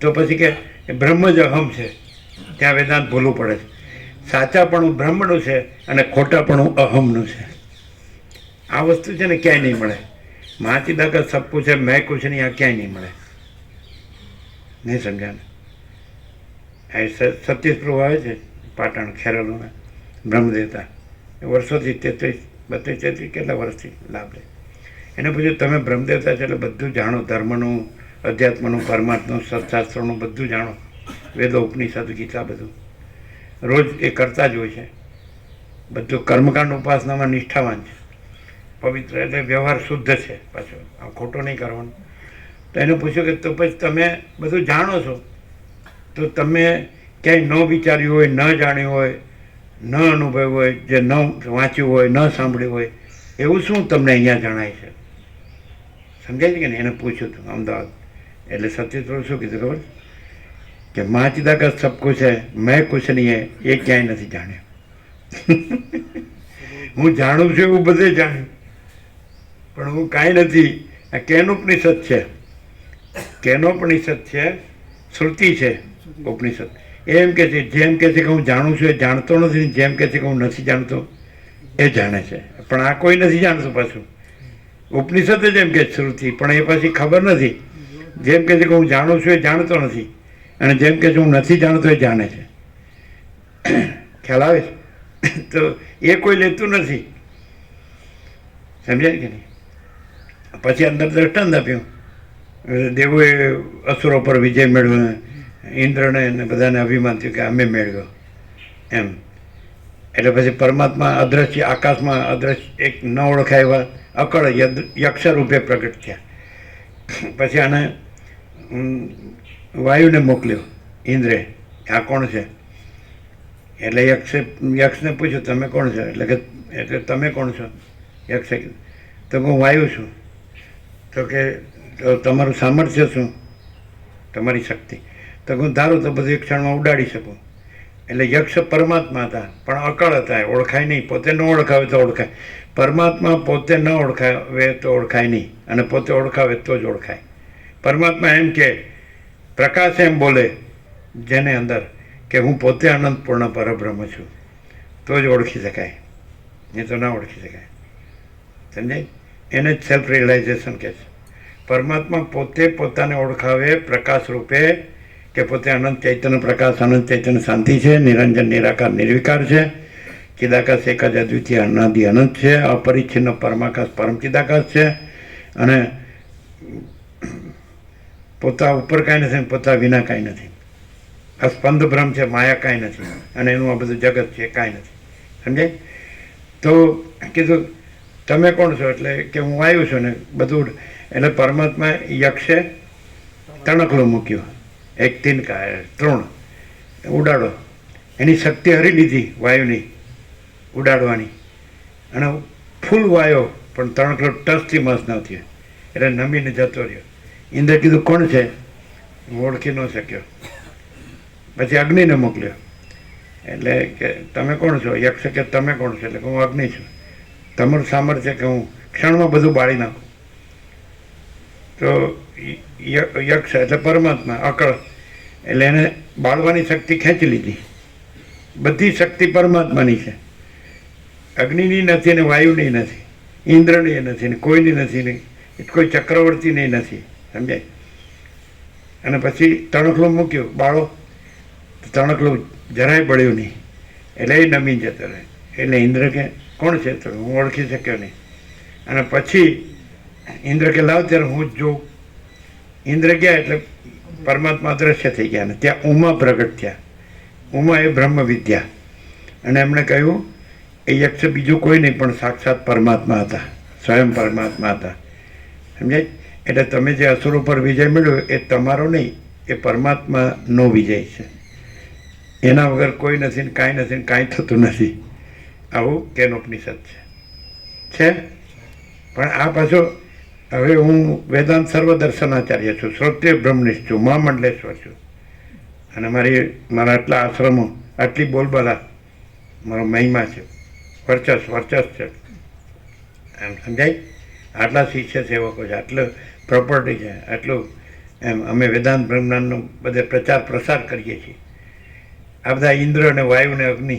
તો પછી કે બ્રહ્મ જ અહમ છે, ત્યાં વેદાંત ભૂલવું પડે છે. સાચાપણું બ્રહ્મનું છે અને ખોટાપણું અહમનું છે. આ વસ્તુ છે ને ક્યાંય નહીં મળે. મહાચિદાકર સબકું છે, મેં કુછ નહીં, આ ક્યાંય નહીં મળે. નહીં સમજ્યા ને? સતીશ પ્રભુ આવે છે પાટણ ખેરાલુના બ્રહ્મદેવતા, વર્ષોથી 32 કેટલા વર્ષથી લાભ લે. એને પૂછ્યું તમે બ્રહ્મદેવતા છે એટલે બધું જાણો, ધર્મનું, અધ્યાત્મનું, પરમાત્માનું, સત્શાસ્ત્રોનું બધું જાણો, વેદો, ઉપનિષદ, ગીતા, બધું રોજ એ કરતા જ હોય છે. બધું કર્મકાંડ ઉપાસનામાં નિષ્ઠાવાન છે, પવિત્ર, એટલે વ્યવહાર શુદ્ધ છે. પાછો આમ ખોટો નહીં કરવાનો. તો એને પૂછ્યું કે તો પછી તમે બધું જાણો છો, તો તમે ક્યાંય ન વિચાર્યું હોય, ન જાણ્યું હોય, ન અનુભવ્યું હોય, જે ન વાંચ્યું હોય, ન સાંભળ્યું હોય, એવું શું તમને અહીંયા જણાય છે? સમજાય છે કે નહીં? એને પૂછ્યું હતું અમદાવાદ. એટલે સત્યસ્વરૂપ શું કીધું ખબર? કે મહાચિદાકર સબ કુછ છે, મેં કુછ નહીં હે, એ ક્યાંય નથી જાણ્યું. હું જાણું છું એવું બધે જાણ્યું, પણ હું કાંઈ નથી. આ કેનોપનિષદ છે, કેનોપનિષદ છે, શ્રુતિ છે, ઉપનિષદ. એમ કે છે, જેમ કે છે કે હું જાણું છું એ જાણતો નથી, જેમ કે છે કે હું નથી જાણતો એ જાણે છે. પણ આ કોઈ નથી જાણતું. પાછું ઉપનિષદ જ એમ કે શ્રુતિ, પણ એ પાછી ખબર નથી. જેમ કે છે કે હું જાણું છું એ જાણતો નથી, અને જેમ કે છે હું નથી જાણતો એ જાણે છે. ખ્યાલ આવે છે? તો એ કોઈ લેતું નથી. સમજાય કે નહીં? પછી અંદર દ્રષ્ટાંત આપ્યું. દેવોએ અસુરો પર વિજય મેળવ્યો, ઇન્દ્રને અને બધાને અભિમાન થયું કે અમે મેળવ્યો એમ. એટલે પછી પરમાત્મા અદ્રશ્ય આકાશમાં અદ્રશ્ય એક ન ઓળખાય એવા અકળ યક્ષ રૂપે પ્રગટ થયા. પછી આને વાયુને મોકલ્યો ઇન્દ્રે, આ કોણ છે? એટલે યક્ષને પૂછ્યું તમે કોણ છો? એટલે તમે કોણ છો? યક્ષે કીધું તો હું વાયુ છું. તો કે તો તમારું સામર્થ્ય શું? તમારી શક્તિ. તો હું ધારું તો બધું એક ક્ષણમાં ઉડાડી શકું. એટલે યક્ષ પરમાત્મા હતા પણ અકળ હતા, ઓળખાય નહીં. પોતે ન ઓળખાવે તો ઓળખાય. પરમાત્મા પોતે ન ઓળખાવે તો ઓળખાય નહીં, અને પોતે ઓળખાવે તો જ ઓળખાય. પરમાત્મા એમ કે પ્રકાશ એમ બોલે જેને અંદર કે હું પોતે અનંતપૂર્ણ પરબ્રહ્મ છું, તો જ ઓળખી શકાય, નહીં તો ના ઓળખી શકાય. સમજાય? એને જ સેલ્ફ રિયલાઇઝેશન કહે છે. પરમાત્મા પોતે પોતાને ઓળખાવે પ્રકાશ રૂપે કે પોતે અનંત ચૈતન્ય પ્રકાશ, અનંત ચૈતન્ય શાંતિ છે, નિરંજન નિરાકાર નિર્વિકાર છે, ચિદાકાશ એક જ અદ્વિતીય અનાદિ અનંત છે, અપરિચ્છિન્ન પરમાકાશ પરમ ચિદાકાશ છે, અને પોતા ઉપર કાંઈ નથી, પોતા વિના કાંઈ નથી. આ સ્પંદ બ્રહ્મ છે, માયા કાંઈ નથી, અને એનું આ બધું જગત છે કાંઈ નથી. સમજાય? તો કીધું તમે કોણ છો? એટલે કે હું વાયુ છું ને બધું. એટલે પરમાત્મા યક્ષે તણકલું મૂક્યું, એક તિનકા તૃણ ઉડાડો. એની શક્તિ હરી લીધી વાયુની ઉડાડવાની, અને ફૂલ વાયો પણ તણકલો ટચથી મસ ન થયો, એટલે નમીને જતો રહ્યો. ઇન્દ્ર કીધું કોણ છે? હું ઓળખી ન શક્યો. પછી અગ્નિને મોકલ્યો. એટલે કે તમે કોણ છો? યક્ષ કે તમે કોણ છો? એટલે કે હું અગ્નિ છું. તમારું સામર્થ્ય કે હું ક્ષણમાં બધું બાળી નાખું. તો યક્ષ એટલે પરમાત્મા અકળ, એટલે એને બાળવાની શક્તિ ખેંચી લીધી. બધી શક્તિ પરમાત્માની છે, અગ્નિની નથી, ને વાયુની નથી, ઇન્દ્રની નથી, ને કોઈની નથી, ને કોઈ ચક્રવર્તીની નથી. સમજાય? અને પછી તણખલું મૂક્યું બાળો, તણખલું જરાય બળ્યું નહીં, એટલે એ નમી જતો રહે. એટલે ઇન્દ્ર કે કોણ છે? તો હું ઓળખી શક્યો નહીં. અને પછી ઇન્દ્ર કે લાવ ત્યારે હું જ જોઉં. ઇન્દ્ર ગયા એટલે પરમાત્મા અદ્રશ્ય થઈ ગયા, ને ત્યાં ઉમા પ્રગટ થયા. ઉમા એ બ્રહ્મ વિદ્યા, અને એમણે કહ્યું એ યક્ષ બીજું કોઈ નહીં પણ સાક્ષાત પરમાત્મા હતા, સ્વયં પરમાત્મા હતા. સમજાય? એટલે તમે જે અસુરો પર વિજય મેળવ્યો એ તમારો નહીં, એ પરમાત્માનો વિજય છે. એના વગર કોઈ નથી, ને કાંઈ નથી, ને કાંઈ થતું નથી. આવું કેનોપનિષદ છે. પણ આ પાછો હવે હું વેદાંત સર્વદર્શનાચાર્ય છું, શ્રોત્રિય બ્રહ્મનિષ્ઠ છું, મહામંડલેશ્વર છું, અને મારા આટલા આશ્રમો, આટલી બોલબાલા મારો મહિમા છે, વર્ચસ્વ છે. એમ સમજાય? આટલા શિષ્ય સેવકો છે, આટલું પ્રોપર્ટી છે, આટલું એમ અમે વેદાંત બ્રહ્માંડનો બધે પ્રચાર પ્રસાર કરીએ છીએ. આ બધા ઇન્દ્ર અને વાયુ ને અગ્નિ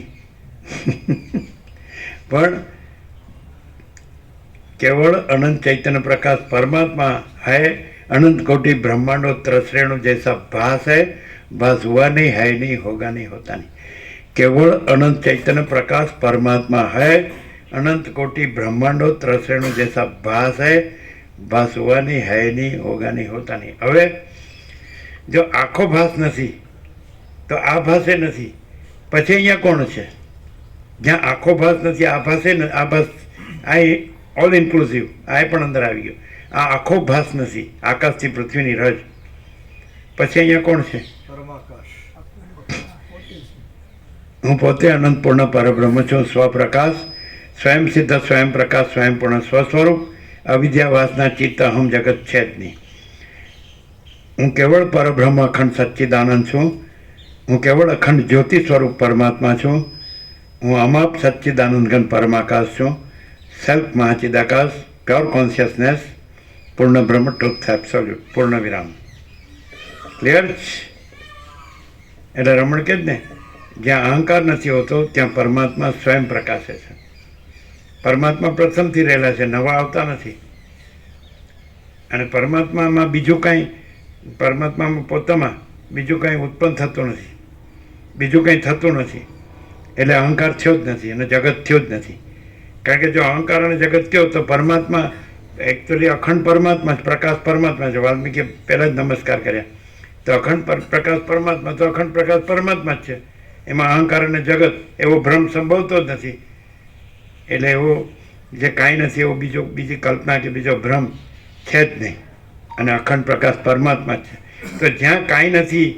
પણ केवल अनंत चैतन्य प्रकाश परमात्मा है, अनंत कोटि ब्रह्मांडों त्रसरेणु जैसा भास है, भास हुआ नहीं, है नहीं, होगा नहीं, होता नहीं. केवल अनंत चैतन्य प्रकाश परमात्मा है, अनंत कोटि ब्रह्मांडों त्रसरेणु जैसा भास है, भास हुआ नहीं, है नहीं, होगा नहीं, होता नहीं. હવે જો આખો ભાસ નથી તો આ ભાસે નથી, પછી અહીંયા કોણ છે? જ્યાં આખો ભાસ નથી, આ ભાસે આ ભાસ, આ ઓલ ઇન્ક્લુઝિવ, આ પણ અંદર આવી ગયો. આ આખો ભાસ નથી, આકાશથી પૃથ્વીની રજ, પછી અહીંયા કોણ છે? પરમાકાશ. હું પોતે અનંતપૂર્ણ પરબ્રહ્મ છું, સ્વપ્રકાશ, સ્વયં સિદ્ધ, સ્વયં પ્રકાશ, સ્વયં પૂર્ણ સ્વસ્વરૂપ, અવિદ્યા વાસના ચિત્ત અહમ જગત છે જ નહીં. હું કેવળ પરબ્રહ્મ અખંડ સચ્ચિદાનંદ છું, હું કેવળ અખંડ જ્યોતિ સ્વરૂપ પરમાત્મા છું, હું અમાપ સચ્ચિદાનંદ ઘન પરમાકાશ છું, સેલ્ફ મહાચિદાકાશ, પ્યોર કોન્શિયસનેસ, પૂર્ણ બ્રહ્મ, ટ્રુથ એબ્સોલ્યુટ, પૂર્ણ વિરામ. ક્લિયર? એટલે રમણ કે જ ને, જ્યાં અહંકાર નથી હોતો ત્યાં પરમાત્મા સ્વયં પ્રકાશે છે. પરમાત્મા પ્રથમથી રહેલા છે, નવા આવતા નથી. અને પરમાત્મામાં બીજું કાંઈ, પરમાત્મામાં પોતામાં બીજું કાંઈ ઉત્પન્ન થતું નથી, બીજું કંઈ થતું નથી. એટલે અહંકાર થયો જ નથી અને જગત થયો જ નથી. કારણ કે જો અહંકાર અને જગત થયો તો પરમાત્મા એકચ્યુઅલી અખંડ પરમાત્મા છે, પ્રકાશ પરમાત્મા છે. વાલ્મીકી પહેલાં જ નમસ્કાર કર્યા, તો અખંડ પ્રકાશ પરમાત્મા તો અખંડ પ્રકાશ પરમાત્મા જ છે. એમાં અહંકાર અને જગત એવો ભ્રમ સંભવતો જ નથી. એટલે એવો જે કાંઈ નથી એવો બીજી કલ્પના કે બીજો ભ્રમ છે જ નહીં. અને અખંડ પ્રકાશ પરમાત્મા જ છે. તો જ્યાં કાંઈ નથી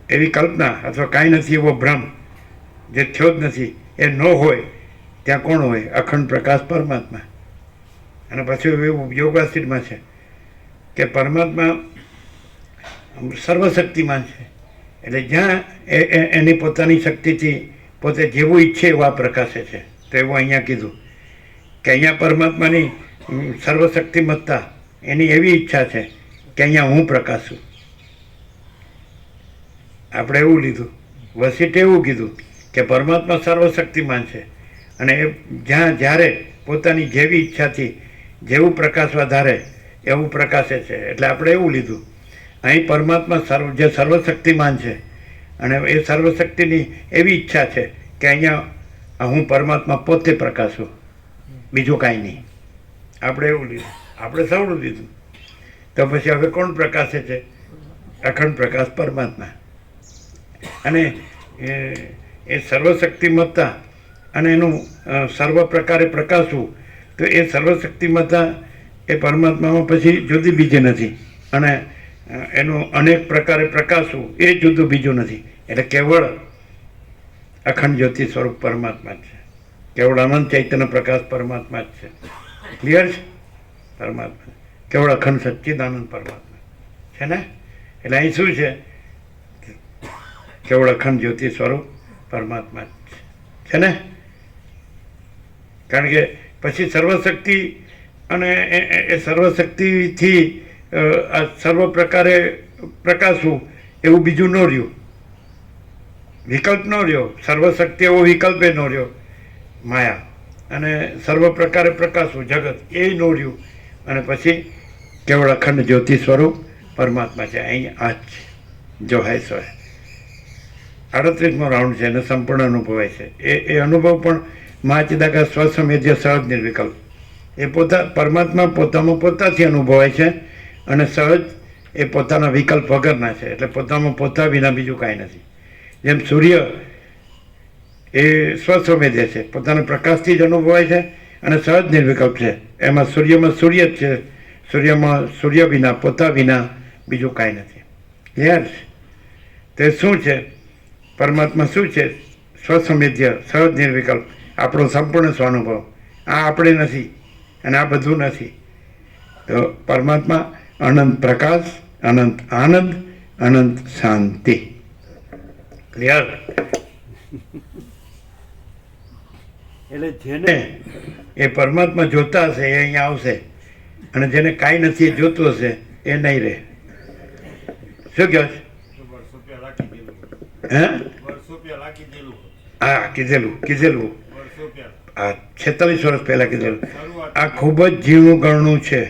એવી કલ્પના અથવા કાંઈ નથી એવો ભ્રમ જે થયો જ નથી એ ન હોય ત્યાં કોણ હોય? અખંડ પ્રકાશ પરમાત્મા. અને પછી એવું યોગાસિરમાં છે કે પરમાત્મા સર્વશક્તિમાન છે. એટલે જ્યાં એની પોતાની શક્તિથી પોતે જેવું ઈચ્છે એવા પ્રકાશે છે. તો એવું અહીંયા કીધું કે અહીંયા પરમાત્માની સર્વશક્તિમત્તા એની એવી ઈચ્છા છે કે અહીંયા હું પ્રકાશું. આપણે એવું લીધું. વસીઠે એવું કીધું કે પરમાત્મા સર્વશક્તિમાન છે અને એ જ્યારે પોતાની જેવી ઈચ્છાથી જેવું પ્રકાશવા ધારે એવું પ્રકાશે છે. એટલે આપણે એવું લીધું અહીં પરમાત્મા જે સર્વશક્તિમાન છે અને એ સર્વશક્તિની એવી ઈચ્છા છે કે અહીંયા હું પરમાત્મા પોતે પ્રકાશું, બીજું કાંઈ નહીં. આપણે એવું લીધું. આપણે સૌનું લીધું. તો પછી હવે કોણ પ્રકાશે છે? અખંડ પ્રકાશ પરમાત્મા. અને એ સર્વશક્તિમત્તા અને એનું સર્વ પ્રકારે પ્રકાશવું, તો એ સર્વશક્તિમત્તા એ પરમાત્મામાં પછી જુદી બીજી નથી. અને એનું અનેક પ્રકારે પ્રકાશવું એ જુદું બીજું નથી. એટલે કેવળ અખંડ જ્યોતિ સ્વરૂપ પરમાત્મા જ છે. કેવળ અનંત ચૈતન્ય પ્રકાશ પરમાત્મા જ છે. ક્લિયર છે? પરમાત્મા કેવળ અખંડ સચ્ચિદાનંદ પરમાત્મા છે ને. એટલે અહીં શું છે? કેવળ અખંડ જ્યોતિ સ્વરૂપ પરમાત્મા જ છે ને. કારણ કે પછી સર્વશક્તિ અને એ સર્વશક્તિથી આ સર્વ પ્રકારે પ્રકાશવું એવું બીજું ન રહ્યું. વિકલ્પ ન રહ્યો. સર્વશક્તિ એવો વિકલ્પે ન રહ્યો. માયા અને સર્વ પ્રકારે પ્રકાશવું જગત એ ન રહ્યું. અને પછી કેવળ અખંડ જ્યોતિ સ્વરૂપ પરમાત્મા છે. અહીં આ જ છે. જો હે સો હે. 38મો રાઉન્ડ છે અને સંપૂર્ણ અનુભવાય છે. એ અનુભવ પણ મહાચિદાકા સ્વસંવેદ્ય સહજ નિર્વિકલ્પ. એ પરમાત્મા પોતામાં પોતાથી અનુભવાય છે અને સહજ એ પોતાના વિકલ્પ વગરના છે. એટલે પોતામાં પોતા વિના બીજું કાંઈ નથી. જેમ સૂર્ય એ સ્વસંવેદ્ય છે, પોતાના પ્રકાશથી જ અનુભવાય છે અને સહજ નિર્વિકલ્પ છે. એમાં સૂર્યમાં સૂર્ય જ છે. સૂર્યમાં સૂર્ય વિના પોતા વિના બીજું કાંઈ નથી. ક્લિયર છે? તે શું છે? પરમાત્મા શું છે? સ્વસંવેદ્ય સહજ નિર્વિકલ્પ, આપણો સંપૂર્ણ સ્વાનુભવ. આ આપણે નથી અને આ બધું નથી. તો પરમાત્મા અનંત પ્રકાશ, અનંત આનંદ, અનંત શાંતિ. ક્લિયર? એટલે જેને એ પરમાત્મા જોતા હશે એ અહીંયા આવશે અને જેને કાંઈ નથી એ જોતું હશે એ નહીં રહે. શું કહે છે? વર્ષો પહેલા કીધેલું. હે? વર્ષો પહેલા કીધેલું. હા, કીધેલું. વર્ષો પહેલા. આ 46 વર્ષ પહેલાં કીધેલું. આ ખૂબ જ ઝીણું ગણનું છે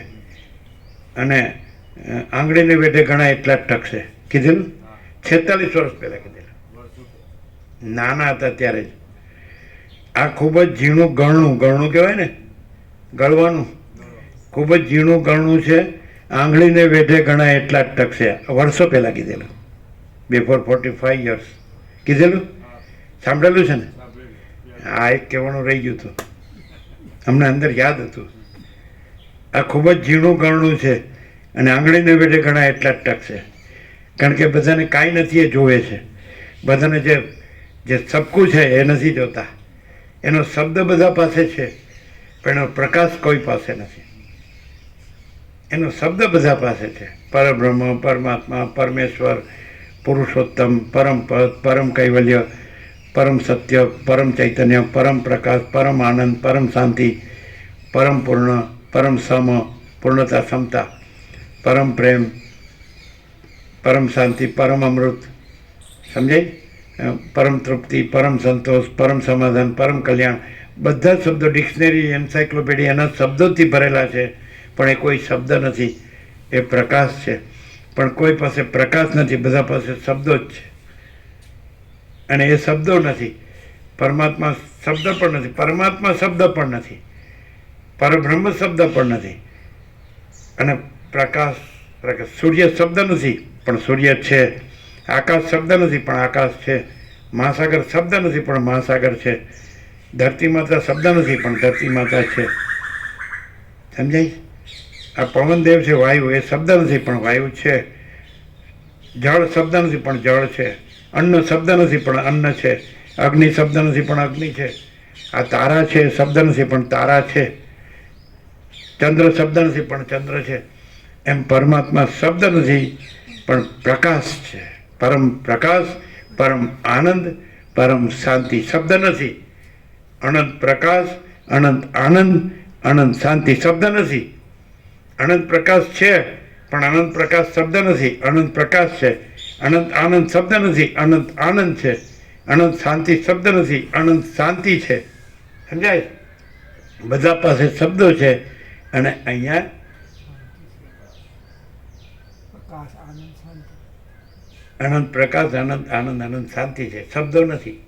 અને આંગળીને વેઢે ઘણા એટલા જ ટકશે. કીધેલું 46 વર્ષ પહેલાં કીધેલું. વર્ષો નાના હતા ત્યારે જ. આ ખૂબ જ ઝીણું ગળનું કહેવાય ને, ગળવાનું. ખૂબ જ ઝીણું ગળનું છે. આંગળીને વેઢે ઘણા એટલા જ ટકશે. વર્ષો પહેલાં કીધેલું. બિફોર 45 યર્સ કીધેલું. સાંભળેલું છે ને? આ એક કહેવાનું રહી ગયું હતું, અમને અંદર યાદ હતું. આ ખૂબ જ ઝીણું ગળનું છે અને આંગળીને વેઢે ઘણા એટલા જ ટકશે. કારણ કે બધાને કાંઈ નથી એ જોવે છે. બધાને જે સબકું છે એ નથી જોતા. એનો શબ્દ બધા પાસે છે પણ એનો પ્રકાશ કોઈ પાસે નથી. એનો શબ્દ બધા પાસે છે. પરબ્રહ્મ, પરમાત્મા, પરમેશ્વર, પુરુષોત્તમ, પરમ પદ, પરમ કૈવલ્ય, પરમ સત્ય, પરમ ચૈતન્ય, પરમ પ્રકાશ, પરમ આનંદ, પરમ શાંતિ, પરમ પૂર્ણ, પરમ સમ, પૂર્ણતા સમતા, પરમ પ્રેમ, પરમ શાંતિ, પરમ અમૃત. સમજાય? પરમ તૃપ્તિ, પરમ સંતોષ, પરમ સમાધાન, પરમ કલ્યાણ. બધા શબ્દો ડિક્શનરી, એન્સાઇક્લોપીડિયા એના શબ્દોથી ભરેલા છે પણ એ કોઈ શબ્દ નથી. એ પ્રકાશ છે પણ કોઈ પાસે પ્રકાશ નથી. બધા પાસે શબ્દો જ છે અને એ શબ્દો નથી. પરમાત્મા શબ્દ પણ નથી. પરમાત્મા શબ્દ પણ નથી. પરબ્રહ્મ શબ્દ પણ નથી. અને પ્રકાશ પ્રકાશ. સૂર્ય શબ્દ નથી પણ સૂર્ય છે. આકાશ શબ્દ નથી પણ આકાશ છે. મહાસાગર શબ્દ નથી પણ મહાસાગર છે. ધરતી માતા શબ્દ નથી પણ ધરતી માતા છે. સમજાય? આ પવનદેવ છે વાયુ, એ શબ્દ નથી પણ વાયુ છે. જળ શબ્દ નથી પણ જળ છે. અન્ન શબ્દ નથી પણ અન્ન છે. અગ્નિ શબ્દ નથી પણ અગ્નિ છે. આ તારા છે શબ્દ નથી પણ તારા છે. ચંદ્ર શબ્દ નથી પણ ચંદ્ર છે. એમ પરમાત્મા શબ્દ નથી પણ પ્રકાશ છે. પરમ પ્રકાશ, પરમ આનંદ, પરમ શાંતિ. શબ્દ નથી. અનંત પ્રકાશ, અનંત આનંદ, અનંત શાંતિ. શબ્દ નથી. અનંત પ્રકાશ છે પણ અનંત પ્રકાશ શબ્દ નથી. અનંત પ્રકાશ છે. અનંત આનંદ શબ્દ નથી. અનંત આનંદ છે. અનંત શાંતિ શબ્દ નથી. અનંત શાંતિ છે. સમજાય? બધા પાસે શબ્દો છે અને અહીંયા પ્રકાશ આનંદ શાંતિ. અનંત પ્રકાશ, અનંત આનંદ, અનંત શાંતિ છે. શબ્દો નથી.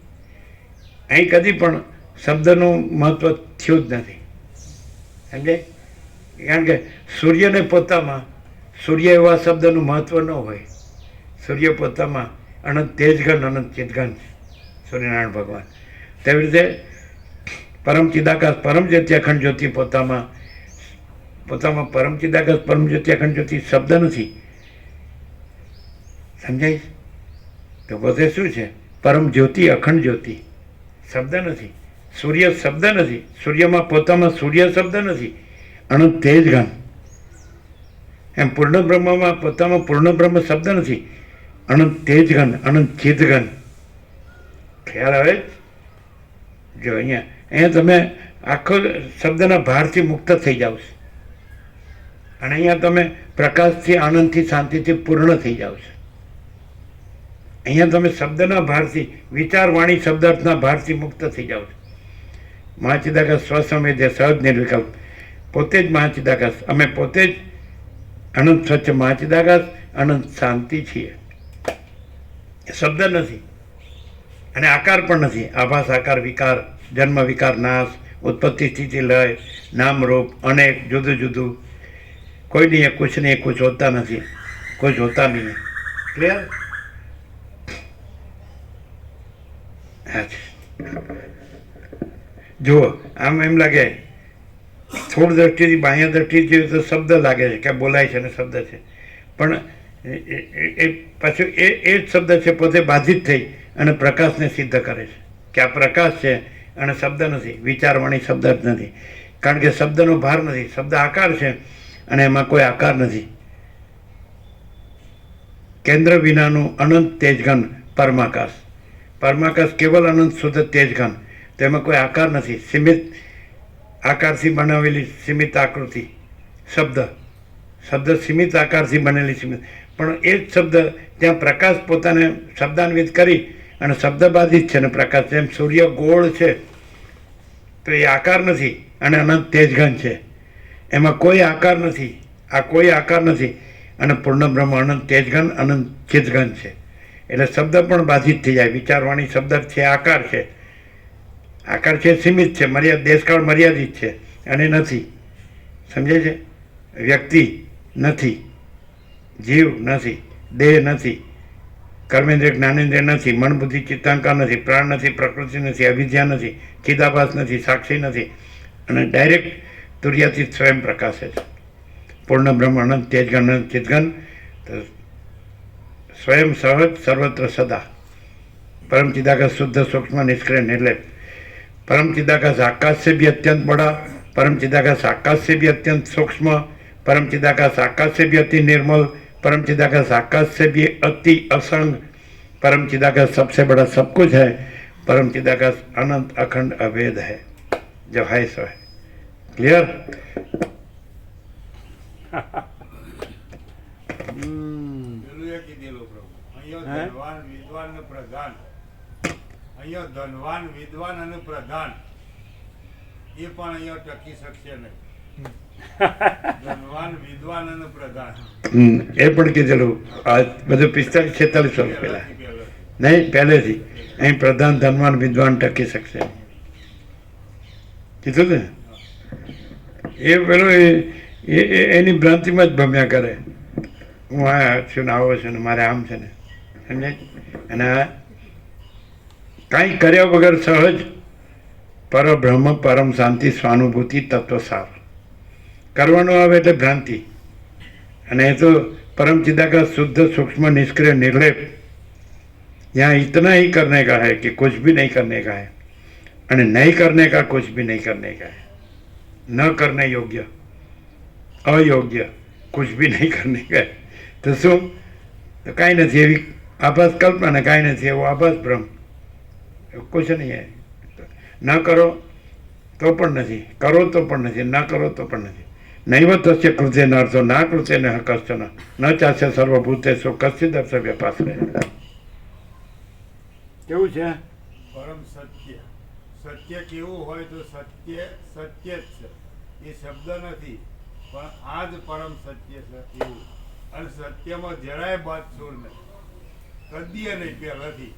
અહીં કદી પણ શબ્દનું મહત્વ થયું જ નથી. સમજાય? કારણ કે સૂર્યને પોતામાં સૂર્ય એવા શબ્દનું મહત્વ ન હોય. સૂર્ય પોતામાં અનંત તેજઘન, અનંત ચિતઘન છે. સૂર્યનારાયણ ભગવાન. તેવી રીતે પરમ ચિદાકાશ, પરમ જ્યોતિ, અખંડ જ્યોતિ પોતામાં પરમ ચિદાકાશ, પરમ જ્યોતિ, અખંડ જ્યોતિ શબ્દ નથી. સમજાય? તો પોતે શું છે? પરમ જ્યોતિ, અખંડ જ્યોતિ શબ્દ નથી. સૂર્ય શબ્દ નથી. સૂર્યમાં પોતામાં સૂર્ય શબ્દ નથી. અનંત તેજઘન. એમ પૂર્ણ બ્રહ્મમાં પોતામાં પૂર્ણ બ્રહ્મ શબ્દ નથી. અનંત તેજઘન, અનંત ચિદઘન. ખ્યાલ આવે? જો અહીંયા તમે આખો શબ્દના ભારથી મુક્ત થઈ જાઓ છો અને અહીંયા તમે પ્રકાશથી, આનંદથી, શાંતિથી પૂર્ણ થઈ જાઓ છો. અહીંયા તમે શબ્દના ભારથી, વિચાર, વાણી, શબ્દાર્થના ભારથી મુક્ત થઈ જાઓ છો. મહાચિદાકાશ સ્વસંવેદ્ય, સહજ નિર્વિકલ્પ, પોતે જ મહાચિદાકાશ. અમે પોતે જ અનંત સ્વચ્છ મહાચિદાકાશ, અનંત શાંતિ છીએ. શબ્દ નથી અને આકાર પણ નથી. આભાસ, આકાર, વિકાર, જન્મ, વિકાર, નાશ, ઉત્પત્તિ, સ્થિતિ, લય, નામ, રૂપ, અનેક, જુદું જુદું. કોઈ નહીં, કુછ નહીં, કુછ હોતા નથી, કુછ હોતા નહીં. ક્લિયર? જુઓ, આમ એમ લાગે થોડ દ્રષ્ટિથી, બાહ્ય દ્રષ્ટિથી જોઈએ તો શબ્દ લાગે છે કે બોલાય છે અને શબ્દ છે. પણ એ પાછું એ જ શબ્દ છે પોતે બાધિત થઈ અને પ્રકાશને સિદ્ધ કરે છે કે આ પ્રકાશ છે અને શબ્દ નથી. વિચારવાણી શબ્દ જ નથી. કારણ કે શબ્દનો ભાર નથી. શબ્દ આકાર છે અને એમાં કોઈ આકાર નથી. કેન્દ્ર વિનાનું અનંત તેજઘન પરમાકાશ. પરમાકાશ કેવલ અનંત શુદ્ધ તેજઘન. તેમાં કોઈ આકાર નથી. સીમિત આકારથી બનાવેલી સીમિત આકૃતિ. શબ્દ સીમિત આકારથી બનેલી સીમિત. પણ એ જ શબ્દ ત્યાં પ્રકાશ પોતાને શબ્દાન્વિત કરી અને શબ્દ બાધિત છે અને પ્રકાશ. જેમ સૂર્ય ગોળ છે તો એ આકાર નથી અને અનંત તેજઘન છે. એમાં કોઈ આકાર નથી. આ કોઈ આકાર નથી અને પૂર્ણ બ્રહ્મ અનંત તેજઘન, અનંત ચિદઘન છે. એટલે શબ્દ પણ બાધિત થઈ જાય. વિચારવાણી શબ્દ છે, આકાર છે. આકાર છે, સીમિત છે, દેશકાળ મર્યાદિત છે અને નથી. સમજે છે? વ્યક્તિ નથી, જીવ નથી, દેહ નથી, કર્મેન્દ્રિય, જ્ઞાનેન્દ્રિય નથી, મન, બુદ્ધિ, ચિત્તાંકાર નથી, પ્રાણ નથી, પ્રકૃતિ નથી, અવિદ્યા નથી, ચિદાભાસ નથી, સાક્ષી નથી અને ડાયરેક્ટ તુર્યાથી સ્વયં પ્રકાશે છે. પૂર્ણ બ્રહ્મ અનંત તેજઘન, અનંત ચિદઘન, સ્વયં સહજ, સર્વત્ર સદા. परम चिदाकाश शुद्ध सूक्ष्म निष्क्रिय निर्लेप. परम चिदाकाश आकाश से भी अत्यंत बड़ा, परम चिदाकाश आकाश से भी अत्यंत सूक्ष्म, परम चिदाकाश आकाश से भी अति निर्मल, परम चिदाकाश आकाश से भी अति असंग, परम चिदाकाश सबसे बड़ा सब कुछ है. परम चिदाकाश अनंत अखंड अभेद है. जो है सो है. क्लियर? પેલું એ કીધેલું પ્રભુ. અહીંયા ધનવાન, વિદ્વાન ને પ્રધાન. અહીંયા ધનવાન, વિદ્વાન અને પ્રધાન એ પણ અહીંયા ટકી શકશે નહીં. ધનવાન, વિદ્વાન અને પ્રધાન એ પણ કીધેલું. આ બધું 45-46 વર્ષ પહેલા નહીં, પહેલેથી અહીં પ્રધાન, ધનવાન, વિદ્વાન ટકી શકશે કીધું ને. એ પેલો એની ભ્રાંતિમાં જ ભમ્યા કરે. હું આ છું ને આવો છું ને મારે આમ છે ને સમજાય. અને આ કાંઈ કર્યા વગર સહજ પરબ્રહ્મ પરમ શાંતિ સ્વાનુભૂતિ તત્વ સાર. કરવાનું આવે એટલે ભ્રાંતિ. અને એ તો परम चिदाकाश शुद्ध सूक्ष्म निष्क्रिय निर्लेप, यहाँ इतना ही करने का है कि कुछ भी नहीं करने का है, और नहीं करने का कुछ भी नहीं करने का है. न करने योग्य अयोग्य कुछ भी नहीं करने का है. तो શું તો કાંઈ નથી એવી આભાસ કલ્પના, કાંઈ નથી એવો આભાસ ભ્રમ, कुछ नहीं है. न करो तो પણ નથી, કરો તો પણ નથી, ન કરો તો પણ નથી. नैव तस्य कृते नर्थो न कृते न कश्चन न चास्य सर्वभूतेषु कश्चिदर्थ व्यपाश्रय. કેવું છે? પરમ સત્ય. સત્ય કેવું હોય તો સત્ય સત્ય જ છે, એ શબ્દ નથી, પણ આ જ પરમ સત્ય છે એવું. અને સત્યમાં જરાય બાદ છોડ નથી, કદીએ નહીં પહેલાથી.